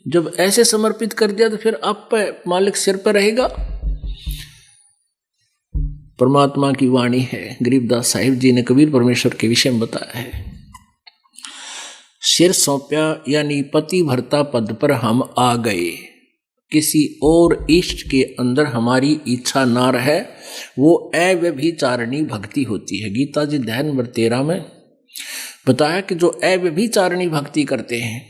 जब ऐसे समर्पित कर दिया तो फिर आप पे मालिक सिर पर रहेगा। परमात्मा की वाणी है, गरीबदास साहिब जी ने कबीर परमेश्वर के विषय में बताया है। सिर सौंप्या यानी पति भरता पद पर हम आ गए। किसी और इष्ट के अंदर हमारी इच्छा ना रहे, वो अव्यभिचारिणी भक्ति होती है। गीता जी अध्याय नंबर 13 में बताया कि जो अव्यभिचारिणी भक्ति करते हैं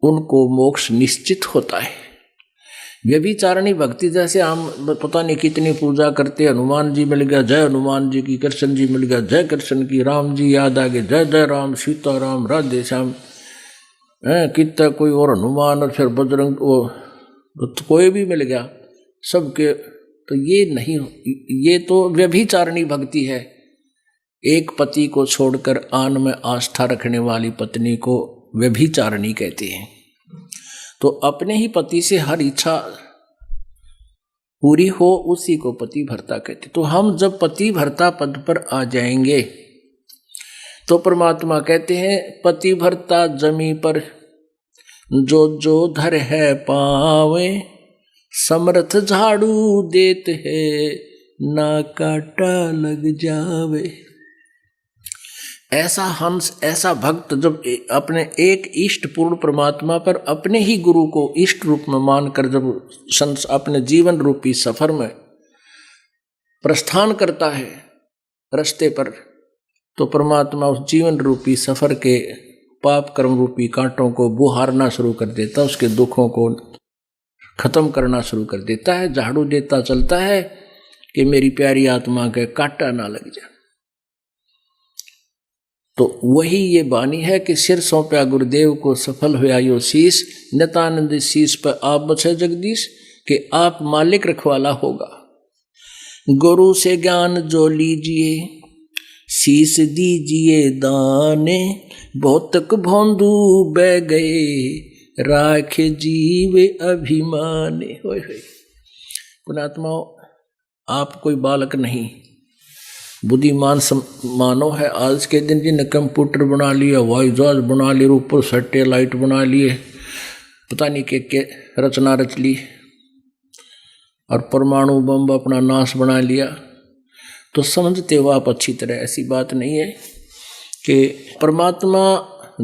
उनको मोक्ष निश्चित होता है। व्यभिचारिणी भक्ति जैसे हम पता नहीं कितनी पूजा करते, हनुमान जी मिल गया जय हनुमान जी की, कृष्ण जी मिल गया जय कृष्ण की, राम जी याद आ गए जय जय राम, सीता राम राधे श्याम, कितना कोई और हनुमान और फिर बजरंग, वो तो कोई भी मिल गया सबके। तो ये नहीं, ये तो व्यभिचारिणी भक्ति है। एक पति को छोड़कर आन में आस्था रखने वाली पत्नी को व्यभिचारिणी कहते हैं। तो अपने ही पति से हर इच्छा पूरी हो उसी को पति भरता कहते। तो हम जब पति भरता पद पर आ जाएंगे तो परमात्मा कहते हैं, पति भरता जमी पर जो जो धर है पावे, समर्थ झाड़ू देत है ना काटा लग जावे। ऐसा हंस, ऐसा भक्त जब अपने एक इष्ट पूर्ण परमात्मा पर अपने ही गुरु को इष्ट रूप में मानकर जब अपने जीवन रूपी सफर में प्रस्थान करता है रास्ते पर, तो परमात्मा उस जीवन रूपी सफर के पाप कर्म रूपी कांटों को बुहारना शुरू कर देता, उसके दुखों को खत्म करना शुरू कर देता है। झाड़ू देता चलता है कि मेरी प्यारी आत्मा के कांटा ना लग जाए। तो वही ये बानी है कि सिर सौंपया गुरुदेव को सफल हुआ यो शीश, नितानंद शीश पर आप बसे जगदीश, कि आप मालिक रखवाला होगा। गुरु से ज्ञान जो लीजिए, शीश दीजिए दाने, बहुतक भोंदू बह गए, राख जीव अभिमाने। होय होय पुणात्माओं, आप कोई बालक नहीं, बुद्धिमान मानव है। आज के दिन जिन्हें कंप्यूटर बना लिया, हवाई जहाज बना लिए, ऊपर सैटेलाइट बना लिए, पता नहीं के रचना रच ली, और परमाणु बम अपना नाश बना लिया, तो समझते हो आप अच्छी तरह ऐसी बात नहीं है कि परमात्मा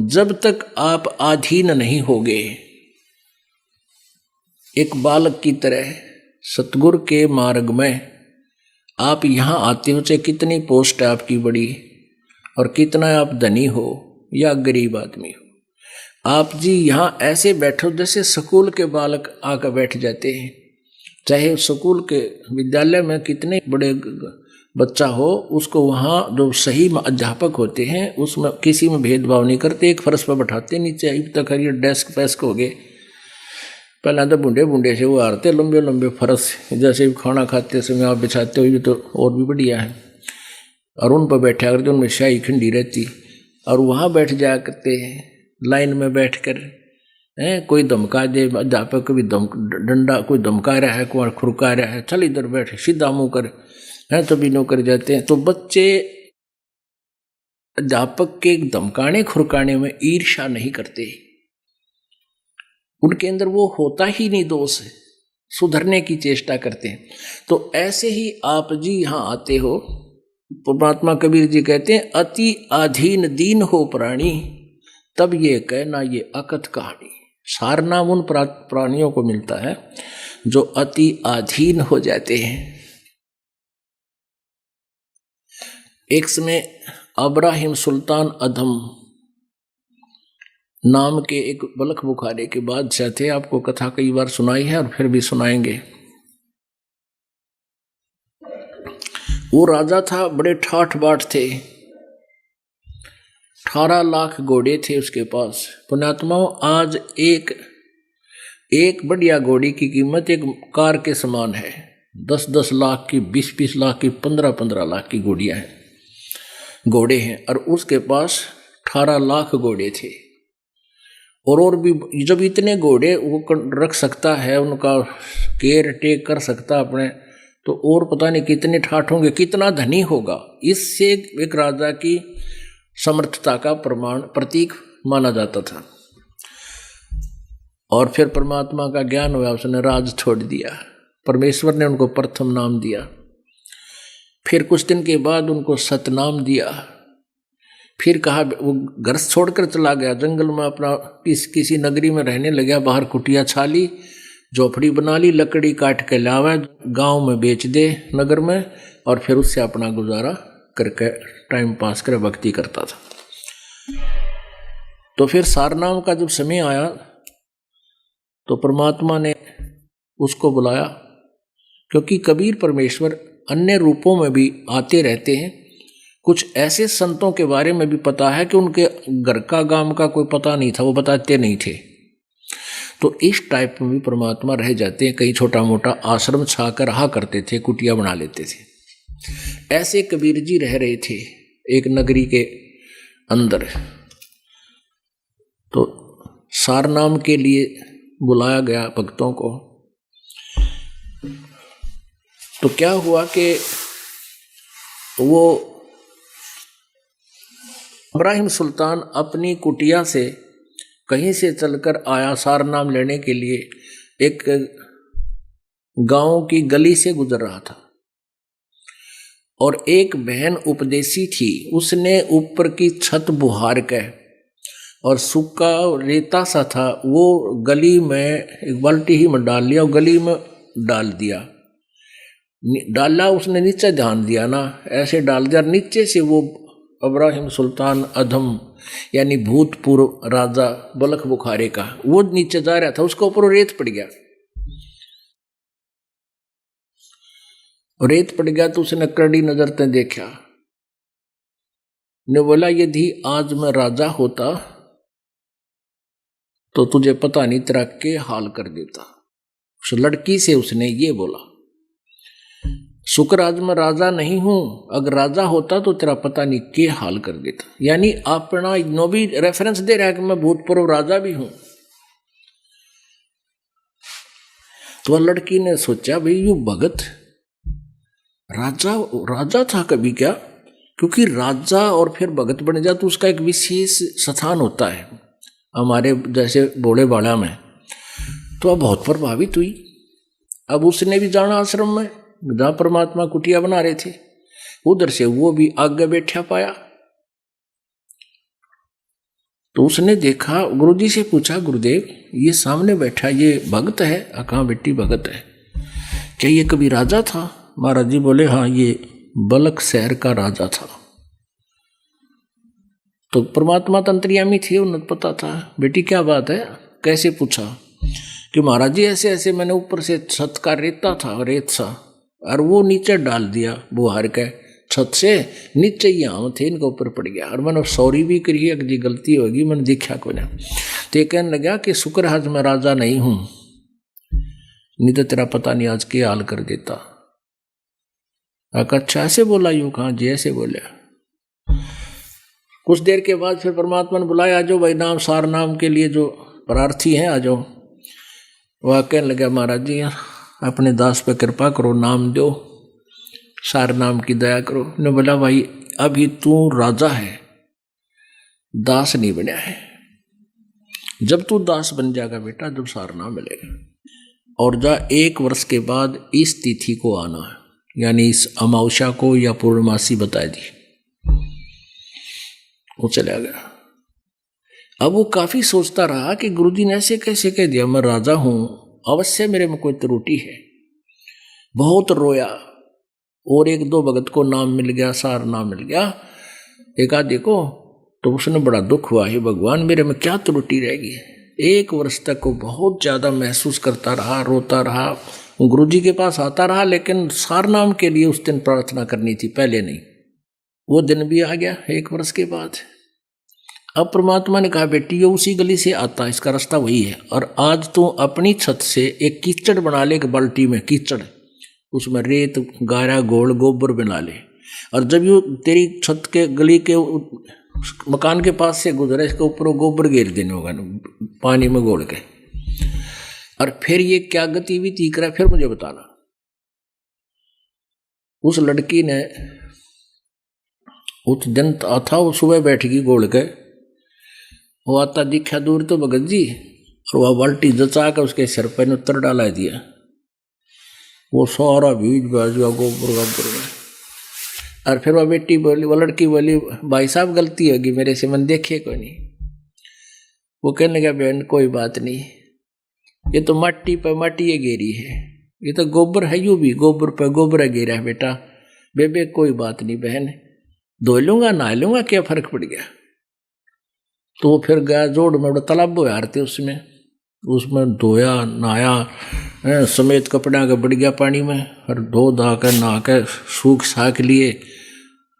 जब तक आप अधीन नहीं होगे, एक बालक की तरह सतगुरु के मार्ग में आप यहाँ आते हो, चाहे कितनी पोस्ट है आपकी बड़ी और कितना आप धनी हो या गरीब आदमी हो, आप जी यहाँ ऐसे बैठो जैसे स्कूल के बालक आकर बैठ जाते हैं। चाहे स्कूल के विद्यालय में कितने बड़े बच्चा हो, उसको वहाँ जो सही अध्यापक होते हैं उसमें किसी में भेदभाव नहीं करते, एक फर्श पर बैठाते, नीचे अब तक ये डेस्क पैस्क हो गए। पहले तो बूढ़े बूढ़े से वो आते लंबे लंबे फर्श, जैसे खाना खाते समय आप बिछाते हो, तो और भी बढ़िया है, और उन पर बैठा करते, उनमें शाही खंडी रहती, और वहाँ बैठ जाया करते हैं लाइन में बैठ कर। कोई धमका दे, अध्यापक भी डंडा कोई धमका रहा है, कोई खुरका रहा है, चल इधर बैठ, सीधा मुँह कर, है तो भी नौकर जाते हैं। तो बच्चे अध्यापक के धमकाने खुरकाने में ईर्ष्या नहीं करते, उनके अंदर वो होता ही नहीं दोष, सुधरने की चेष्टा करते हैं। तो ऐसे ही आप जी यहाँ आते हो, परमात्मा कबीर जी कहते हैं अति अधीन दीन हो प्राणी, तब ये कहना ये अकथ कहानी। सार नाम उन प्राणियों को मिलता है जो अति अधीन हो जाते हैं। एक समय अब्राहिम सुल्तान अधम नाम के एक बलख बुखारे के बादशाह थे। आपको कथा कई बार सुनाई है और फिर भी सुनाएंगे। वो राजा था, बड़े ठाठ बाट थे, 18 लाख घोड़े थे उसके पास। पुण्यात्माओं, आज एक बढ़िया घोड़ी की कीमत एक कार के समान है। 10-10 लाख की, 20-20 लाख की, 15-15 लाख की घोड़ियां हैं, घोड़े हैं, और उसके पास 18 लाख घोड़े थे। और भी जब इतने घोड़े वो रख सकता है, उनका केयर टेक कर सकता अपने, तो और पता नहीं कितने ठाठ होंगे, कितना धनी होगा। इससे एक राजा की समर्थता का प्रतीक माना जाता था। और फिर परमात्मा का ज्ञान हुआ, उसने राज छोड़ दिया, परमेश्वर ने उनको प्रथम नाम दिया। फिर कुछ दिन के बाद उनको सतनाम दिया। फिर कहा, वो घर छोड़कर चला गया, जंगल में अपना किसी नगरी में रहने लगा। बाहर कुटिया छाली, झोपड़ी बना ली, लकड़ी काट के लावे, गांव में बेच दे नगर में, और फिर उससे अपना गुजारा करके टाइम पास कर भक्ति करता था। तो फिर सारनाम का जब समय आया तो परमात्मा ने उसको बुलाया, क्योंकि कबीर परमेश्वर अन्य रूपों में भी आते रहते हैं। कुछ ऐसे संतों के बारे में भी पता है कि उनके घर का गांव का कोई पता नहीं था, वो बताते नहीं थे। तो इस टाइप में भी परमात्मा रह जाते हैं। कहीं छोटा मोटा आश्रम छा कर रहा करते थे, कुटिया बना लेते थे। ऐसे कबीर जी रह रहे थे एक नगरी के अंदर। तो सारनाम के लिए बुलाया गया भक्तों को। तो क्या हुआ कि वो इब्राहिम सुल्तान अपनी कुटिया से कहीं से चलकर आया सारनाम लेने के लिए। एक गांव की गली से गुजर रहा था और एक बहन उपदेशी थी, उसने ऊपर की छत बुहार के और सूखा रेता सा था वो गली में एक बाल्टी ही में डाल लिया और गली में डाल दिया। डाला उसने, नीचे ध्यान दिया ना, ऐसे डाल दिया। नीचे से वो इब्राहिम सुल्तान अधम यानी भूतपूर्व राजा बलख बुखारे का वो नीचे जा रहा था, उसके ऊपर रेत पड़ गया। रेत पड़ गया तो उसने कड़ी नजर से देखा ने बोला यदि आज मैं राजा होता तो तुझे पता नहीं तेरा के हाल कर देता। उस लड़की से उसने ये बोला, शुक्र आज मैं राजा नहीं हूं, अगर राजा होता तो तेरा पता नहीं के हाल कर देता। यानी अपना नो भी रेफरेंस दे रहा है कि मैं भूतपूर्व राजा भी हूं। तो लड़की ने सोचा भाई यू भगत राजा था कभी क्या, क्योंकि राजा और फिर भगत बन जा तो उसका एक विशेष स्थान होता है हमारे जैसे भोले बाड़ा में। तो अब बहुत प्रभावित हुई। अब उसने भी जाना आश्रम में जहां परमात्मा कुटिया बना रहे थे, उधर से वो भी आगे बैठा पाया। तो उसने देखा, गुरुजी से पूछा, गुरुदेव ये सामने बैठा ये भगत है? कहाँ बेटी भगत है? क्या ये कभी राजा था? महाराज जी बोले हाँ ये बलक शहर का राजा था। तो परमात्मा तंत्रियामी थे, उन्हें पता था। बेटी क्या बात है? कैसे पूछा? कि महाराज जी ऐसे ऐसे मैंने ऊपर से छत का रेता था, रेत सा, और वो नीचे डाल दिया बुहार के छत से, नीचे ही आम थे इनके ऊपर पड़ गया, और मैंने सॉरी भी करी है कि जी गलती होगी, मैंने देखा को ना। तो ये कहने लगा कि शुक्र आज मैं राजा नहीं हूं, नहीं तो तेरा पता नहीं आज के हाल कर देता। अच्छा ऐसे बोला? यूं कहा जी ऐसे बोला। कुछ देर के बाद फिर परमात्मा ने बुलाया, आ जाओ भाई नाम सार नाम के लिए जो प्रार्थी हैं आ जाओ। वह कहने लगा महाराज जी अपने दास पे कृपा करो, नाम दो, सार नाम की दया करो। ने बोला भाई अभी तू राजा है, दास नहीं बना है। जब तू दास बन जाएगा बेटा, जब सार नाम मिलेगा। और जा 1 वर्ष के बाद इस तिथि को आना है, यानी इस अमावस्या को या पूर्णमासी बता दी। वो चला गया। अब वो काफी सोचता रहा कि गुरुजी ने ऐसे कैसे कह दिया, मैं राजा हूं, अवश्य मेरे में कोई त्रुटि है। बहुत रोया, और 1-2 भगत को नाम मिल गया, सार नाम मिल गया, एक आध देखो। तो उसने बड़ा दुख हुआ, हे भगवान मेरे में क्या त्रुटि रहेगी। 1 वर्ष तक वो बहुत ज्यादा महसूस करता रहा, रोता रहा। गुरुजी के पास आता रहा, लेकिन सार नाम के लिए उस दिन प्रार्थना करनी थी, पहले नहीं। वो दिन भी आ गया 1 वर्ष के बाद। अब परमात्मा ने कहा बेटी ये उसी गली से आता, इसका रास्ता वही है, और आज तू अपनी छत से एक कीचड़ बना ले, एक बाल्टी में कीचड़, उसमें रेत गारा गोल गोबर बना ले, और जब यू तेरी छत के गली के मकान के पास से गुजरे, इसके ऊपर वो गोबर घेर देने होगा पानी में घोल के, और फिर ये क्या गतिविधि करा फिर मुझे बताना। उस लड़की ने उस दिन था, वो सुबह बैठ गई गोल के, वो आता दिखा दूर तो भगत जी, और वह बाल्टी जचा कर उसके सिर पर उत्तर डाला दिया, वो सारा बीज बाज गया गोबर गोबर में। और फिर वह बेटी बोली, वो लड़की बोली भाई साहब गलती होगी मेरे से, मन देखे कोई नहीं। वो कहने लगा बहन कोई बात नहीं, ये तो माटी पर माटी ये घेरी है, ये तो गोबर है, यूं भी गोबर पर गोबर घेरा है बेटा, बेबे कोई बात नहीं बहन, धो लूंगा नहा लूंगा, क्या फर्क पड़ गया। तो वो फिर गया जोड़ में, बड़ा तालाब हो यार थे उसमें धोया नहाया समेत कपड़ा का बढ़ गया पानी में, और धो धा कर नहा कर सूख साख लिए।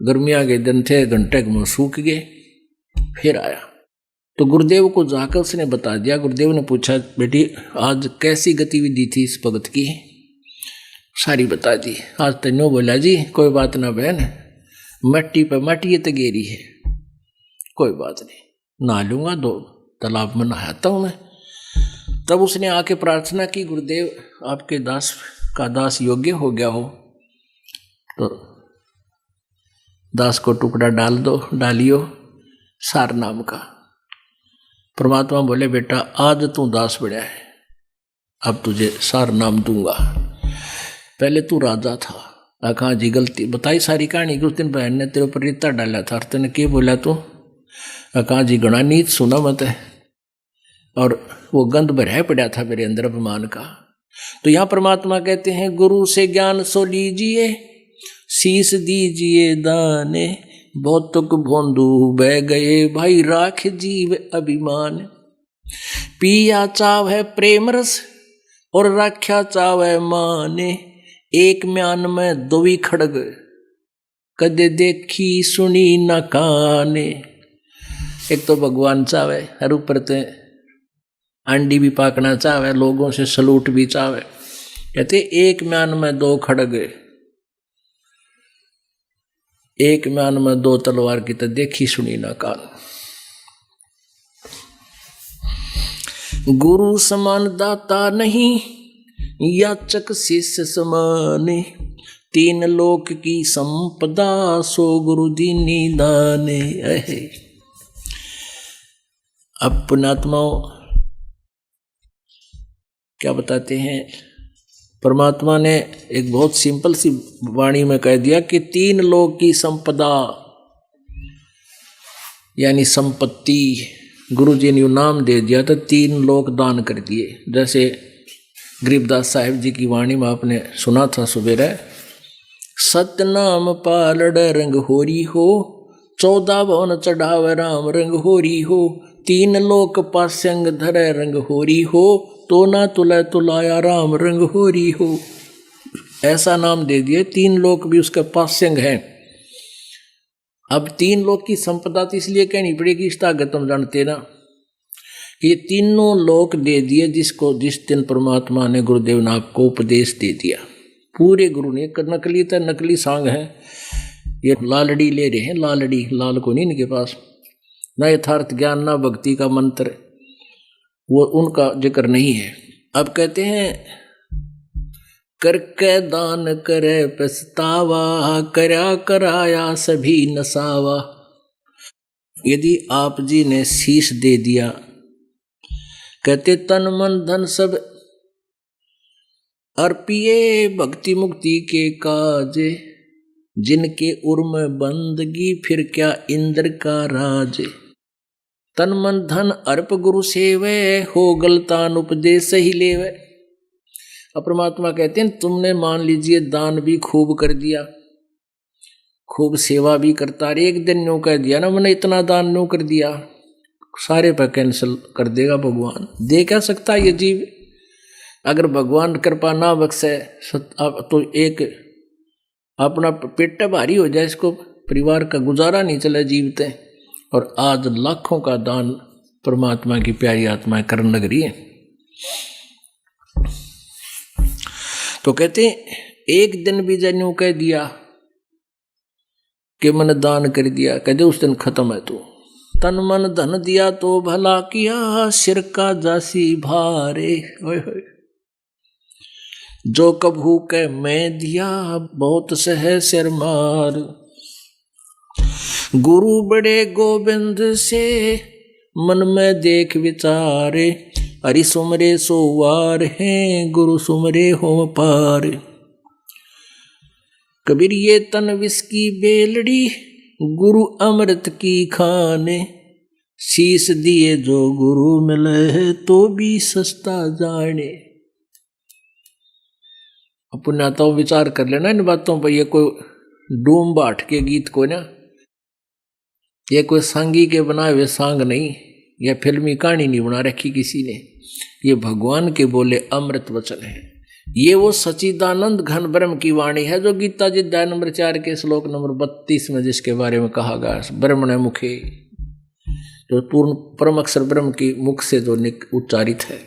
गर्मियाँ के दिन थे, घंटे में सूख गए। फिर आया तो गुरुदेव को जाकर उसने बता दिया। गुरुदेव ने पूछा बेटी आज कैसी गतिविधि थी इस भगत की, सारी बता दी। आज तेनो बोला जी कोई बात ना बहन, मट्टी पर मट्टी तो गेरी है, कोई बात नहीं, नहा लूंगा, दो तालाब में नहाता हूं मैं। तब उसने आके प्रार्थना की गुरुदेव आपके दास का दास योग्य हो गया हो तो दास को टुकड़ा डाल दो, डालियो सार नाम का। परमात्मा बोले बेटा आज तू दास बड़ा है, अब तुझे सार नाम दूंगा, पहले तू राजा था। कहा जी गलती बताई सारी कहानी कि उस दिन बहन ने तेरे ऊपर रेता डाला था, तेने क्या बोला तू? कहा जी गणा नीत सुना मत है, और वो गंध भरा पड़ा था मेरे अंदर अभिमान का। तो यहां परमात्मा कहते हैं गुरु से ज्ञान सो लीजिए, शीस दीजिए दाने, बहुतुक भोंदू बह गए भाई राख जीव अभिमान। पिया चाव है प्रेम रस और राख्या चाव है माने, एक म्यान में दोवी खड़ग कदे देखी सुनी न काने। एक तो भगवान चावे हर ऊपर ते अंडी भी पाकना चावे, लोगों से सलूट भी चावे। कहते एक म्यान में दो खड़ग, एक म्यान में दो तलवार की तो देखी सुनी ना कान। गुरु समान दाता नहीं, याचक शिष्य समाने। तीन लोक की संपदा, सो गुरु दीनी दाने। अब पुण्यात्माओं क्या बताते हैं, परमात्मा ने एक बहुत सिंपल सी वाणी में कह दिया कि तीन लोक की संपदा यानी संपत्ति, गुरु जी ने नाम दे दिया तो तीन लोक दान कर दिए। जैसे गरीबदास साहिब जी की वाणी में आपने सुना था सुबेरे, सतनाम पालड़ रंग होरी हो, 14 भवन चढ़ावे राम रंग होरी हो। तीन लोक पास्यंग धरे रंग होरी हो, तो ना तुलय तुलाया राम रंग होरी हो। ऐसा नाम दे दिए, तीन लोक भी उसके पास्यंग हैं। अब तीन लोक की संपदा तो इसलिए कहनी पड़ेगी, इस ताकत हम जानते ना, ये तीनों लोक दे दिए जिसको जिस दिन परमात्मा ने गुरुदेव ने आपको उपदेश दे दिया। पूरे गुरु ने, नकली तो नकली सांग है, ये लालड़ी ले रहे हैं, लालड़ी, लाल को नहीं इनके पास, ना यथार्थ ज्ञान ना भक्ति का मंत्र, वो उनका जिक्र नहीं है। अब कहते हैं करके दान करे पछतावा, करया कराया सभी नसावा। यदि आप जी ने शीश दे दिया, कहते तन मन धन सब अर्पिए भक्ति मुक्ति के काज, जिनके उर्म बंदगी फिर क्या इंद्र का राज। तन मन धन अर्प गुरु सेवे, हो गलतान उपदेश ही लेवे। अब परमात्मा कहते हैं तुमने मान लीजिए दान भी खूब कर दिया, खूब सेवा भी करता, एक दिन न्यू कह दिया ना मैंने इतना दान न्यू कर दिया, सारे पर कैंसिल कर देगा भगवान। दे क्या सकता ये जीव, अगर भगवान कृपा ना बख्शे तो एक अपना पेट भारी हो जाए, इसको परिवार का गुजारा नहीं चले जीवते। और आज लाखों का दान परमात्मा की प्यारी आत्माएं करने लग रही है। तो कहते एक दिन भी जन्यू कह दिया कि मैंने दान कर दिया, कहते उस दिन खत्म है तू। तन मन धन दिया तो भला किया, सिर का जासी भारे। जो कभू के मैं दिया, बहुत सह सिर मार। गुरु बड़े गोविंद से, मन में देख विचारे। हरि सुमरे सोवार हैं, गुरु सुमरे हो पार। कबीर ये तन विष की बेलड़ी, गुरु अमृत की खाने। शीश दिए जो गुरु मिले, तो भी सस्ता जाने। पुण्याताओं विचार कर लेना इन बातों पर। ये कोई डूम बाट के गीत को ना, ये कोई सांगी के बनाए हुए सांग नहीं, या फिल्मी कहानी नहीं बना रखी किसी ने। ये भगवान के बोले अमृत वचन है। ये वो सच्चिदानंद घन ब्रह्म की वाणी है जो गीता जी अध्याय नंबर 4 के श्लोक नंबर 32 में जिसके बारे में कहा गया, ब्रह्मण मुखे, जो पूर्ण परम अक्षर ब्रह्म की मुख से जो उच्चारित है।